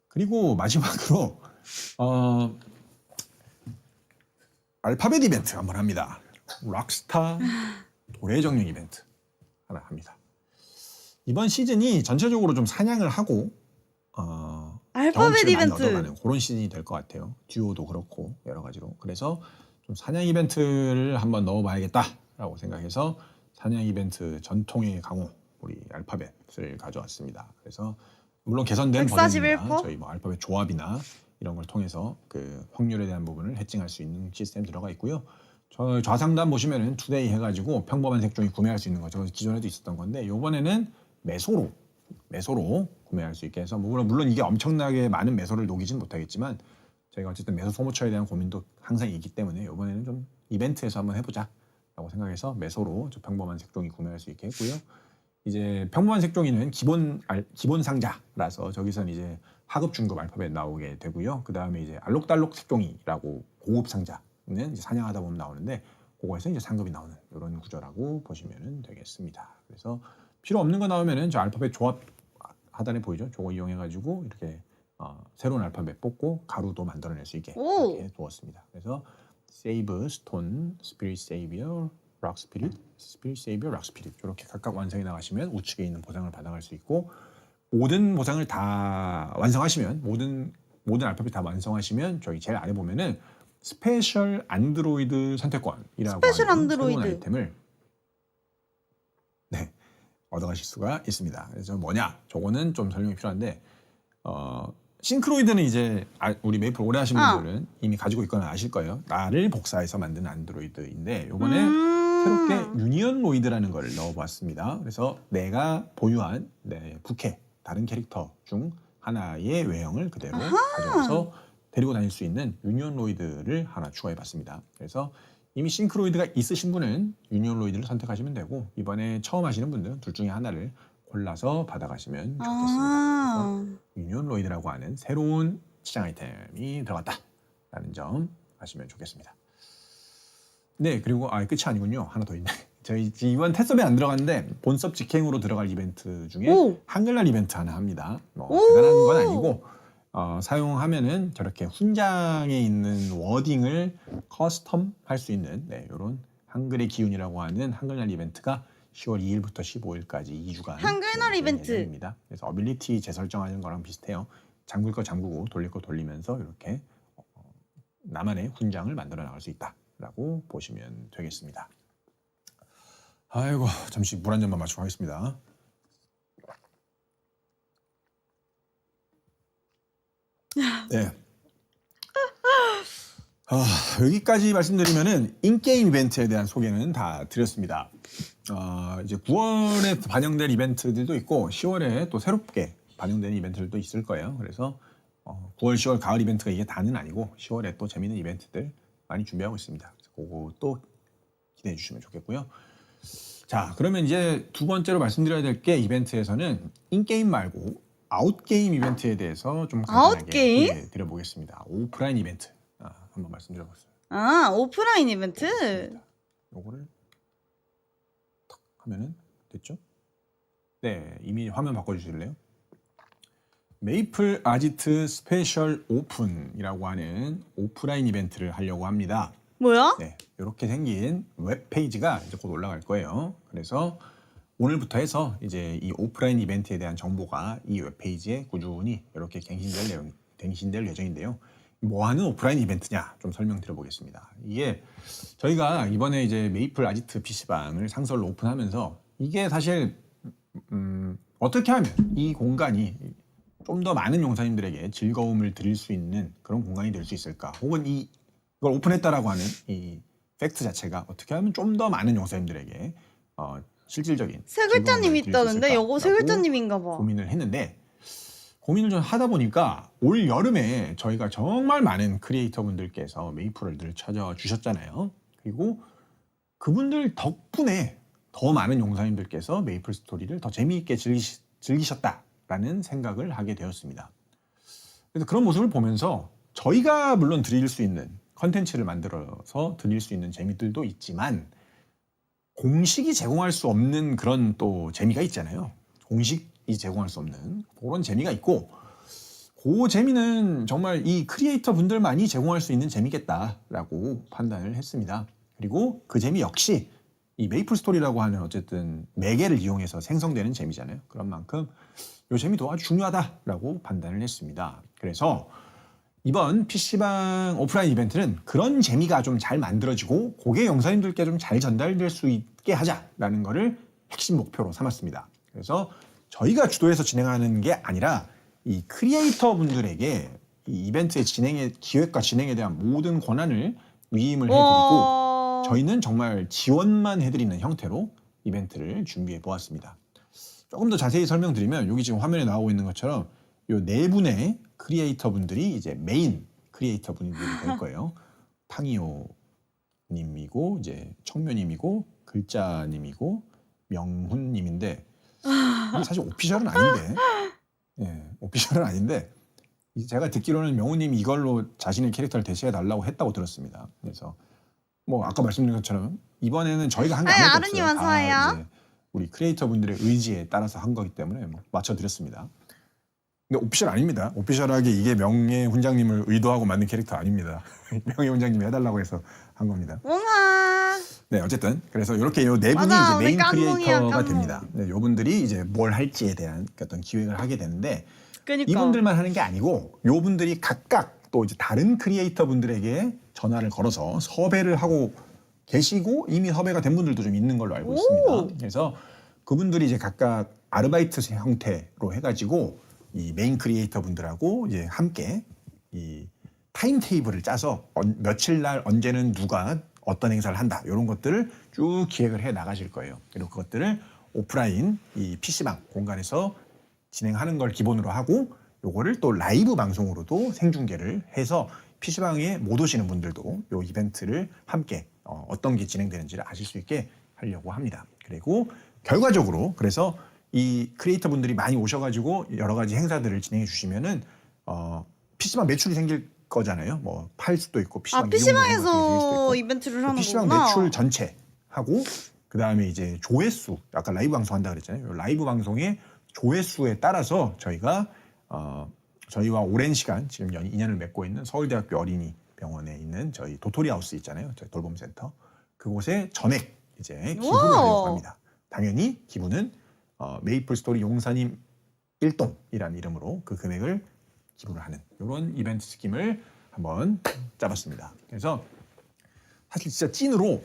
그리고 마지막으로 알파벳 이벤트 한번 합니다. 락스타 도래 정령 이벤트 하나 합니다. 이번 시즌이 전체적으로 좀 사냥을 하고 알파벳 경험치를 많이 이벤트. 얻어가는 그런 시즌이 될 것 같아요. 듀오도 그렇고 여러 가지로. 그래서 좀 사냥 이벤트를 한번 넣어봐야겠다라고 생각해서 사냥 이벤트 전통의 강호 우리 알파벳을 가져왔습니다. 그래서 물론 개선된 141%? 버전입니다. 저희 뭐 알파벳 조합이나 이런 걸 통해서 그 확률에 대한 부분을 해칭할 수 있는 시스템 들어가 있고요. 저 좌상단 보시면은 투데이 해가지고 평범한 색종이 구매할 수 있는 거. 저 기존에도 있었던 건데 이번에는 매소로 구매할 수 있게 해서 물론 이게 엄청나게 많은 매소를 녹이진 못하겠지만 저희가 어쨌든 매소 소모처에 대한 고민도 항상 있기 때문에 이번에는 좀 이벤트에서 한번 해보자라고 생각해서 매소로 저 평범한 색종이 구매할 수 있게 했고요. 이제 평범한 색종이는 기본 상자라서 저기서는 이제 하급, 중급 알파벳 나오게 되고요. 그 다음에 이제 알록달록 색종이라고 고급 상자는 이제 사냥하다 보면 나오는데 그거에서 이제 상급이 나오는 이런 구조라고 보시면 되겠습니다. 그래서 필요 없는 거 나오면은 저 알파벳 조합 하단에 보이죠? 저거 이용해가지고 이렇게 새로운 알파벳 뽑고 가루도 만들어낼 수 있게 이렇게 두었습니다. 그래서 세이브, 스톤, 스피릿 세이비어, 락 스피릿, 스피릿 세이비어, 락 스피릿 이렇게 각각 완성해 나가시면 우측에 있는 보상을 받아갈 수 있고 모든 보상을 다 완성하시면 모든 알파벳 다 완성하시면 저기 제일 아래 보면은 스페셜 안드로이드 선택권이라고 스페셜 하는 안드로이드. 새로운 아이템을 얻어가실 수가 있습니다. 그래서 뭐냐? 저거는 좀 설명이 필요한데 싱크로이드는 이제 우리 메이플 오래 하신 분들은 이미 가지고 있거나 아실 거예요. 나를 복사해서 만든 안드로이드인데 요번에 새롭게 유니언로이드라는 걸 넣어봤습니다. 그래서 내가 보유한 내 부캐 다른 캐릭터 중 하나의 외형을 그대로 가져와서 데리고 다닐 수 있는 유니언로이드를 하나 추가해봤습니다. 그래서 이미 싱크로이드가 있으신 분은 유니온로이드를 선택하시면 되고 이번에 처음 하시는 분들은 둘 중에 하나를 골라서 받아가시면 좋겠습니다. 유니온로이드라고 하는 새로운 시장 아이템이 들어갔다라는 점 아시면 좋겠습니다. 네, 그리고 끝이 아니군요. 하나 더 있네. 저희 이번 테스업에 안 들어갔는데 본섭 직행으로 들어갈 이벤트 중에 한글날 이벤트 하나 합니다. 뭐 대단한 건 아니고 사용하면은 저렇게 훈장에 있는 워딩을 커스텀 할 수 있는 이런 한글의 기운이라고 하는 한글날 이벤트가 10월 2일부터 15일까지 2주간 한글날 이벤트 입니다. 그래서 어빌리티 재설정하는 거랑 비슷해요. 잠글 거 잠그고 돌릴 거 돌리면서 이렇게 나만의 훈장을 만들어 나갈 수 있다라고 보시면 되겠습니다. 아이고 잠시 물 한 잔만 마시고 하겠습니다. 네. 여기까지 말씀드리면은 인게임 이벤트에 대한 소개는 다 드렸습니다. 이제 9월에 반영될 이벤트들도 있고 10월에 또 새롭게 반영되는 이벤트들도 있을 거예요. 그래서 9월, 10월 가을 이벤트가 이게 다는 아니고 10월에 또 재밌는 이벤트들 많이 준비하고 있습니다. 그거 또 기대해 주시면 좋겠고요. 자, 그러면 이제 두 번째로 말씀드려야 될 게 이벤트에서는 인게임 말고 아웃게임 이벤트에 대해서 좀 간단하게 소개해 드려보겠습니다. 오프라인 이벤트 한번 말씀드려보겠습니다. 오프라인 이벤트? 요거를 탁 하면은 됐죠? 네, 이미 화면 바꿔주실래요? 메이플 아지트 스페셜 오픈이라고 하는 오프라인 이벤트를 하려고 합니다. 뭐야? 네, 이렇게 생긴 웹페이지가 이제 곧 올라갈 거예요. 그래서 오늘부터 해서 이제 이 오프라인 이벤트에 대한 정보가 이 웹페이지에 꾸준히 이렇게 갱신될 예정인데요. 뭐 하는 오프라인 이벤트냐 좀 설명드려보겠습니다. 이게 저희가 이번에 이제 메이플 아지트 PC방을 상설로 오픈하면서 이게 사실 어떻게 하면 이 공간이 좀 더 많은 용사님들에게 즐거움을 드릴 수 있는 그런 공간이 될 수 있을까? 혹은 이걸 오픈했다라고 하는 이 팩트 자체가 어떻게 하면 좀 더 많은 용사님들에게 실질적인 세 글자님 있다는데 요거 세 글자님인가 봐. 고민을 했는데 고민을 좀 하다 보니까 올 여름에 저희가 정말 많은 크리에이터 분들께서 메이플을 늘 찾아와 주셨잖아요. 그리고 그분들 덕분에 더 많은 용사님들께서 메이플 스토리를 더 재미있게 즐기셨다라는 생각을 하게 되었습니다. 그래서 그런 모습을 보면서 저희가 물론 드릴 수 있는 컨텐츠를 만들어서 드릴 수 있는 재미들도 있지만 공식이 제공할 수 없는 그런 또 재미가 있잖아요. 공식이 제공할 수 없는 그런 재미가 있고 그 재미는 정말 이 크리에이터 분들만이 제공할 수 있는 재미겠다라고 판단을 했습니다. 그리고 그 재미 역시 이 메이플 스토리라고 하는 어쨌든 매개를 이용해서 생성되는 재미잖아요. 그런 만큼 이 재미도 아주 중요하다라고 판단을 했습니다. 그래서 이번 PC방 오프라인 이벤트는 그런 재미가 좀 잘 만들어지고 그게 용사님들께 좀 잘 전달될 수 있게 하자라는 거를 핵심 목표로 삼았습니다. 그래서 저희가 주도해서 진행하는 게 아니라 이 크리에이터 분들에게 이 이벤트의 기획과 진행에 대한 모든 권한을 위임을 해드리고 저희는 정말 지원만 해드리는 형태로 이벤트를 준비해 보았습니다. 조금 더 자세히 설명드리면 여기 지금 화면에 나오고 있는 것처럼 요 네 분의 크리에이터 분들이 이제 메인 크리에이터 분들이 될 거예요. 팡이오 님이고 이제 청묘님이고 글자님이고 명훈님인데 이게 사실 오피셜은 아닌데, 오피셜은 아닌데 제가 듣기로는 명훈님이 이걸로 자신의 캐릭터를 대시해 달라고 했다고 들었습니다. 그래서 뭐 아까 말씀드린 것처럼 이번에는 저희가 한 게 아무것도 아르님 없어요. 어서와요. 이제 우리 크리에이터 분들의 의지에 따라서 한 거기 때문에 뭐 맞춰드렸습니다. 근데 오피셜 아닙니다. 오피셜하게 이게 명예 훈장님을 의도하고 만든 캐릭터 아닙니다. 명예 훈장님이 해달라고 해서 한 겁니다. 몽아. 네, 어쨌든 그래서 이렇게 요 네 분이 맞아, 이제 메인 우리 깜몽이야, 크리에이터가 깜몽. 됩니다. 네, 요 분들이 이제 뭘 할지에 대한 어떤 기획을 하게 되는데 그니까. 이분들만 하는 게 아니고 요 분들이 각각 또 이제 다른 크리에이터 분들에게 전화를 걸어서 섭외를 하고 계시고 이미 섭외가 된 분들도 좀 있는 걸로 알고 있습니다. 그래서 그분들이 이제 각각 아르바이트 형태로 해가지고 이 메인 크리에이터 분들하고 이제 함께 이 타임 테이블을 짜서 며칠 날 언제는 누가 어떤 행사를 한다 이런 것들을 쭉 기획을 해 나가실 거예요. 그리고 그것들을 오프라인 이 PC방 공간에서 진행하는 걸 기본으로 하고 요거를 또 라이브 방송으로도 생중계를 해서 PC방에 못 오시는 분들도 요 이벤트를 함께 어떤 게 진행되는지를 아실 수 있게 하려고 합니다. 그리고 결과적으로 그래서 이 크리에이터 분들이 많이 오셔가지고 여러 가지 행사들을 진행해 주시면은 PC방 매출이 생길 거잖아요. 뭐 팔 수도 있고 PC방 PC방에서 이벤트를 하는 PC방 거구나. 매출 전체 하고 그 다음에 이제 조회수 아까 라이브 방송 한다 그랬잖아요. 라이브 방송의 조회수에 따라서 저희가 저희와 오랜 시간 지금 2년을 맺고 있는 서울대학교 어린이병원에 있는 저희 도토리하우스 있잖아요. 저희 돌봄센터 그곳에 전액 이제 기부를 하려고 합니다. 당연히 기부는 메이플스토리 용사님 1동이라는 이름으로 그 금액을 기부를 하는 이런 이벤트 스킴을 한번 짜봤습니다. 그래서 사실 진짜 찐으로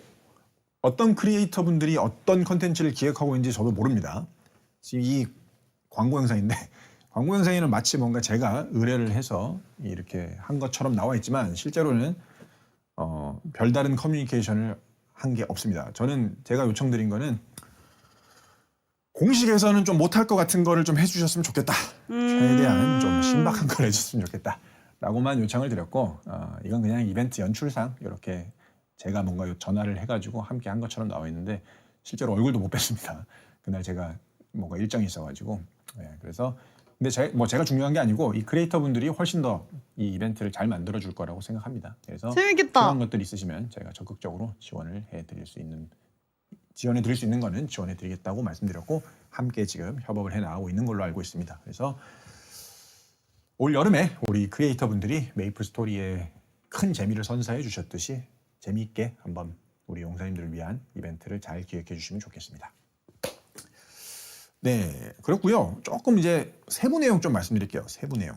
어떤 크리에이터 분들이 어떤 컨텐츠를 기획하고 있는지 저도 모릅니다. 지금 이 광고 영상인데 광고 영상에는 마치 뭔가 제가 의뢰를 해서 이렇게 한 것처럼 나와 있지만 실제로는 별다른 커뮤니케이션을 한 게 없습니다. 저는 제가 요청드린 거는 공식에서는 좀 못할 것 같은 거를 좀 해주셨으면 좋겠다. 최대한 좀 신박한 걸 해줬으면 좋겠다. 라고만 요청을 드렸고 이건 그냥 이벤트 연출상 이렇게 제가 뭔가 전화를 해가지고 함께 한 것처럼 나와 있는데 실제로 얼굴도 못 뵀습니다. 그날 제가 뭔가 일정이 있어가지고 그래서 근데 제가 중요한 게 아니고 이 크리에이터 분들이 훨씬 더 이 이벤트를 잘 만들어 줄 거라고 생각합니다. 그래서 재밌겠다. 그런 것들 있으시면 저희가 적극적으로 지원해 드릴 수 있는 거는 지원해 드리겠다고 말씀드렸고 함께 지금 협업을 해 나가고 있는 걸로 알고 있습니다. 그래서 올 여름에 우리 크리에이터 분들이 메이플 스토리에 큰 재미를 선사해 주셨듯이 재미있게 한번 우리 용사님들을 위한 이벤트를 잘 기획해 주시면 좋겠습니다. 네, 그렇고요. 조금 이제 세부 내용 좀 말씀드릴게요. 세부 내용.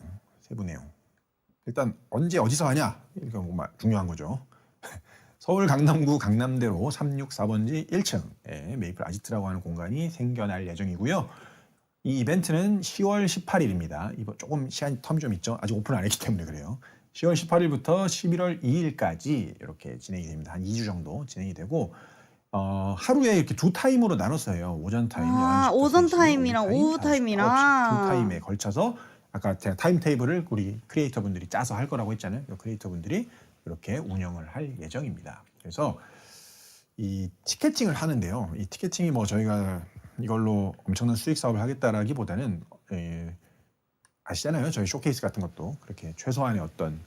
일단 언제 어디서 하냐? 이거 뭐 중요한 거죠. 서울 강남구 강남대로 364번지 1층에 메이플 아지트라고 하는 공간이 생겨날 예정이고요. 이 이벤트는 10월 18일입니다. 이거 조금 시간 텀이 좀 있죠. 아직 오픈 안 했기 때문에 그래요. 10월 18일부터 11월 2일까지 이렇게 진행이 됩니다. 한 2주 정도 진행이 되고 하루에 이렇게 두 타임으로 나눠서 해요. 오전 타임, 11시부터 오전 3시, 타임이랑 오후 오후 타임, 5시, 타임이랑. 두 타임에 걸쳐서 아까 제가 타임 테이블을 우리 크리에이터 분들이 짜서 할 거라고 했잖아요. 크리에이터 분들이 이렇게 운영을 할 예정입니다. 그래서 이 티켓팅을 하는데요. 이 티켓팅이 뭐 저희가 이걸로 엄청난 수익 사업을 하겠다라기보다는 아시잖아요. 저희 쇼케이스 같은 것도 그렇게 최소한의 어떤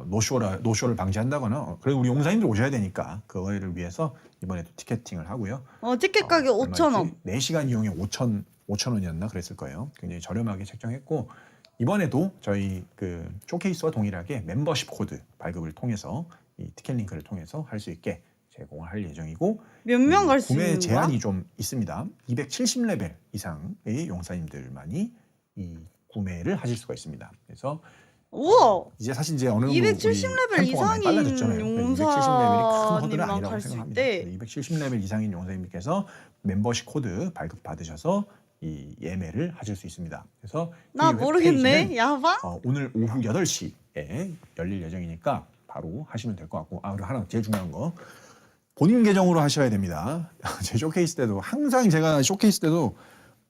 노쇼를 방지한다거나 그래도 우리 용사님들 오셔야 되니까 그거를 위해서 이번에도 티켓팅을 하고요. 티켓 가격 5,000원. 4시간 이용에 5,000원이었나 그랬을 거예요. 굉장히 저렴하게 책정했고 이번에도 저희 그 쇼케이스와 동일하게 멤버십 코드 발급을 통해서 이 티켓 링크를 통해서 할 수 있게 제공을 할 예정이고 몇 명 갈 수 있는 구매 거야? 제한이 좀 있습니다. 270레벨 이상의 용사님들만이 이 구매를 하실 수가 있습니다. 그래서 우와. 이제 사실 이제 어느 정도 270레벨 이상인 빨라졌잖아요. 270레벨이 큰 허들은 용사님만 아니라고 갈 수 생각합니다. 있대. 270레벨 이상인 용사님께서 멤버십 코드 발급 받으셔서 이 예매를 하실 수 있습니다. 그래서 나 이 모르겠네. 웹페이지는 야바? 오늘 오후 8시에 열릴 예정이니까 바로 하시면 될 것 같고 그리고 하나 제일 중요한 거 본인 계정으로 하셔야 됩니다. 제 쇼케이스 때도 항상 제가 쇼케이스 때도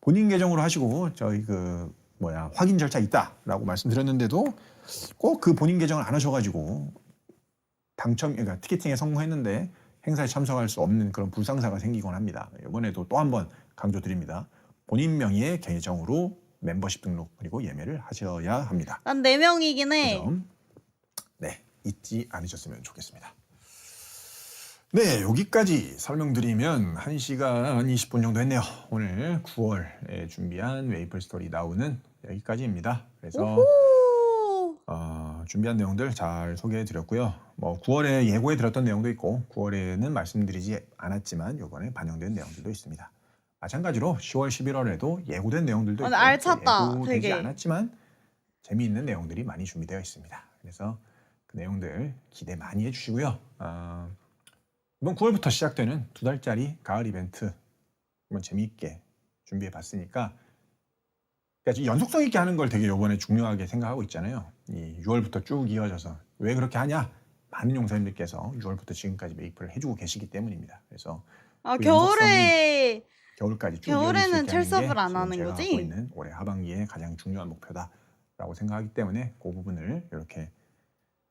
본인 계정으로 하시고 저희 확인 절차 있다라고 말씀드렸는데도 꼭 그 본인 계정을 안 하셔가지고 그러니까 티켓팅에 성공했는데 행사에 참석할 수 없는 그런 불상사가 생기곤 합니다. 이번에도 또 한 번 강조드립니다. 본인 명의의 계정으로 멤버십 등록 그리고 예매를 하셔야 합니다. 난 4명이긴 해. 그 점, 잊지 않으셨으면 좋겠습니다. 네, 여기까지 설명드리면 1시간 20분 정도 했네요. 오늘 9월에 준비한 메이플 스토리 나오는 여기까지입니다. 그래서 준비한 내용들 잘 소개해 드렸고요. 9월에 예고해 드렸던 내용도 있고 9월에는 말씀드리지 않았지만 이번에 반영된 내용들도 있습니다. 마찬가지로 10월, 11월에도 예고된 내용들도 있고 알찼다, 예고되지 되게. 않았지만 재미있는 내용들이 많이 준비되어 있습니다. 그래서 그 내용들 기대 많이 해주시고요. 이번 9월부터 시작되는 2달짜리 가을 이벤트 한번 재미있게 준비해 봤으니까 그러니까 연속성 있게 하는 걸 되게 이번에 중요하게 생각하고 있잖아요. 이 6월부터 쭉 이어져서 왜 그렇게 하냐? 많은 용사님들께서 6월부터 지금까지 메이플을 해주고 계시기 때문입니다. 그래서 아 그 겨울에 겨울까지 쭉 겨울에는 이어질 수 있게 하는 철섭을 게 안 지금 하는 제가 거지? 하고 있는 올해 하반기에 가장 중요한 목표다라고 생각하기 때문에 그 부분을 이렇게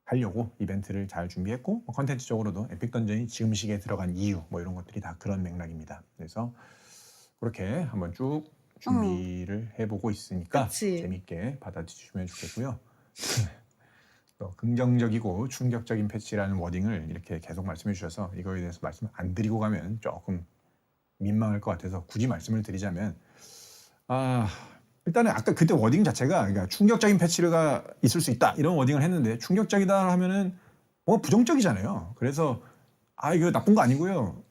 하려고 이벤트를 잘 준비했고 컨텐츠적으로도 에픽 던전이 지금 시기에 들어간 이유 뭐 이런 것들이 다 그런 맥락입니다. 그래서 그렇게 한번 쭉 준비를 해보고 있으니까 그치. 재밌게 받아주시면 좋겠고요. 또 긍정적이고 충격적인 패치라는 워딩을 이렇게 계속 말씀해 주셔서 이거에 대해서 말씀 안 드리고 가면 조금 민망할 것 같아서 굳이 말씀을 드리자면 일단은 아까 그때 워딩 자체가 그러니까 충격적인 패치가 있을 수 있다 이런 워딩을 했는데 충격적이다 하면은 뭔가 부정적이잖아요. 그래서 이거 나쁜 거 아니고요.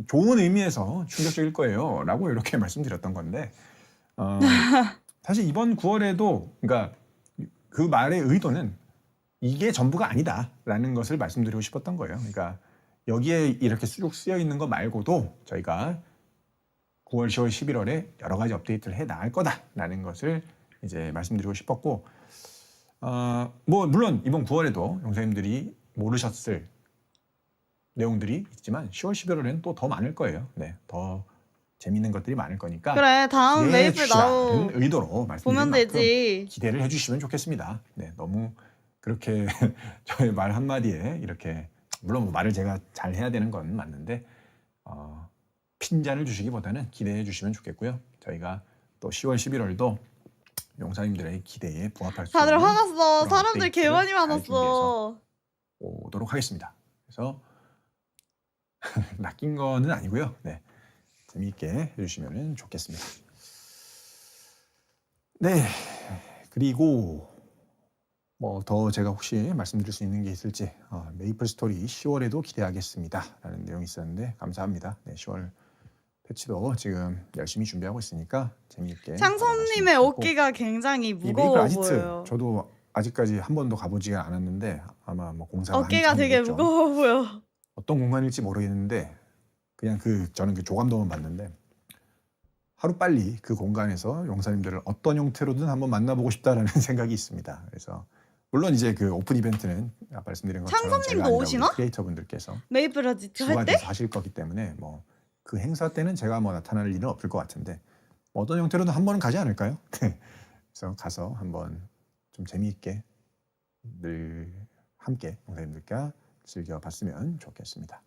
좋은 의미에서 충격적일 거예요 라고 이렇게 말씀드렸던 건데 사실 이번 9월에도 그러니까 그 말의 의도는 이게 전부가 아니다라는 것을 말씀드리고 싶었던 거예요. 그러니까 여기에 이렇게 쭉 쓰여 있는 거 말고도 저희가 9월, 10월, 11월에 여러 가지 업데이트를 해 나갈 거다라는 것을 이제 말씀드리고 싶었고, 뭐 물론 이번 9월에도 용사님들이 모르셨을 내용들이 있지만 10월, 11월에는 또 더 많을 거예요. 네, 더 재밌는 것들이 많을 거니까. 그래 다음 기대해 메이플 주시라는 나오 의도로 말씀드린 보면 만큼 되지. 기대를 해주시면 좋겠습니다. 네, 너무 그렇게 저의 말 한마디에 이렇게 물론 뭐 말을 제가 잘 해야 되는 건 맞는데 핀잔을 주시기보다는 기대해 주시면 좋겠고요. 저희가 또 10월, 11월도 용사님들의 기대에 부합할 수 다들 있는 화났어. 그런 사람들 개 업데이트를 많이 잘 많았어. 준비해서 오도록 하겠습니다. 그래서 낚인 거는 아니고요. 네, 재미있게 해주시면 좋겠습니다. 네, 그리고 뭐 더 제가 혹시 말씀드릴 수 있는 게 있을지 메이플 스토리 10월에도 기대하겠습니다 라는 내용이 있었는데 감사합니다. 네, 10월 패치도 지금 열심히 준비하고 있으니까 재미있게 창섭님의 어깨가 굉장히 이 무거워 메이플 아지트 보여요. 저도 아직까지 한 번도 가보지가 않았는데 아마 뭐 공사가 어깨가 되게 한창이겠죠. 무거워 보여. 어떤 공간일지 모르겠는데 그냥 저는 그 조감도만 봤는데 하루빨리 그 공간에서 용사님들을 어떤 형태로든 한번 만나보고 싶다라는 생각이 있습니다. 그래서 물론 이제 그 오픈 이벤트는 아까 말씀드린 것처럼 창섭님도 제가 아니라 우리 오시나? 크리에이터 분들께서 메이플 아지트 할 주가 때? 돼서 하실 거기 때문에 뭐 그 행사 때는 제가 뭐 나타날 일은 없을 것 같은데 뭐 어떤 형태로든 한 번은 가지 않을까요? 그래서 가서 한번 좀 재미있게 늘 함께 용사님들과 즐겨봤으면 좋겠습니다.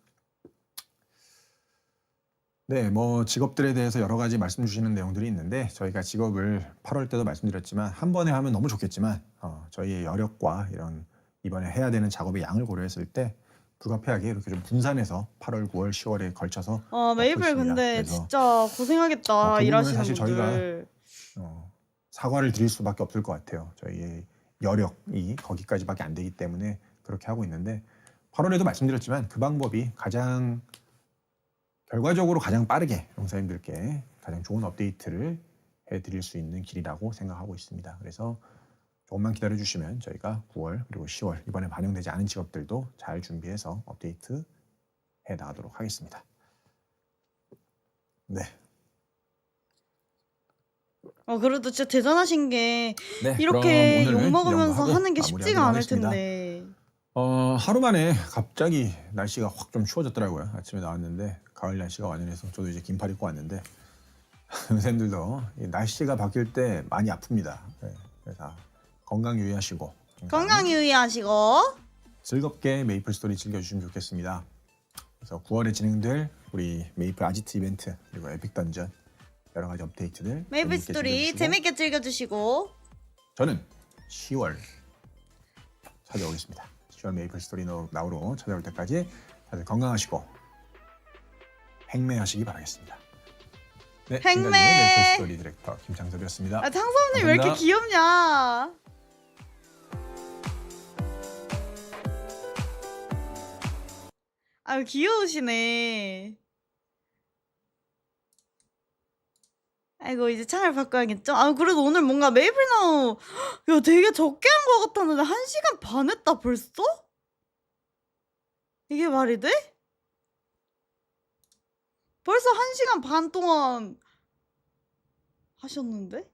네, 뭐 직업들에 대해서 여러 가지 말씀 주시는 내용들이 있는데 저희가 직업을 8월 때도 말씀드렸지만 한 번에 하면 너무 좋겠지만 저희의 여력과 이런 이번에 해야 되는 작업의 양을 고려했을 때 불가피하게 이렇게 좀 분산해서 8월, 9월, 10월에 걸쳐서 메이플 있습니다. 근데 그래서 진짜 고생하겠다 그 부분은 일하시는 사실 분들. 사과를 드릴 수밖에 없을 것 같아요. 저희의 여력이 거기까지밖에 안 되기 때문에 그렇게 하고 있는데 8월에도 말씀드렸지만 그 방법이 가장 결과적으로 가장 빠르게 용사님들께 가장 좋은 업데이트를 해드릴 수 있는 길이라고 생각하고 있습니다. 그래서 조금만 기다려주시면 저희가 9월 그리고 10월 이번에 반영되지 않은 직업들도 잘 준비해서 업데이트 해 나가도록 하겠습니다. 네. 그래도 진짜 대단하신 게 네, 이렇게 그럼 오늘 욕 먹으면서 이런 거 하는 게 하고 쉽지가 않을 마무리하도록 하겠습니다. 텐데. 하루 만에 갑자기 날씨가 확 좀 추워졌더라고요. 아침에 나왔는데 가을 날씨가 완연해서 저도 이제 긴팔 입고 왔는데 선생님들도 날씨가 바뀔 때 많이 아픕니다. 네, 그래서 건강 유의하시고 건강 유의하시고. 즐겁게 메이플 스토리 즐겨주시면 좋겠습니다. 그래서 9월에 진행될 우리 메이플 아지트 이벤트 그리고 에픽 던전 여러 가지 업데이트들 메이플 재밌게 스토리 즐겨주시고 재밌게 즐겨주시고. 저는 10월 찾아오겠습니다. 10월 메이플 스토리 나우로 찾아올 때까지 다들 건강하시고 행매하시기 바라겠습니다. 네, 행매! 지금까지 메이플 스토리 디렉터 김창섭이었습니다. 창섭님 왜 이렇게 감사합니다. 귀엽냐? 귀여우시네. 아이고 이제 창을 바꿔야겠죠? 그래도 오늘 뭔가 메이플 나우 야 되게 적게 한 것 같았는데 1시간 반 했다 벌써? 이게 말이 돼? 벌써 1시간 반 동안 하셨는데?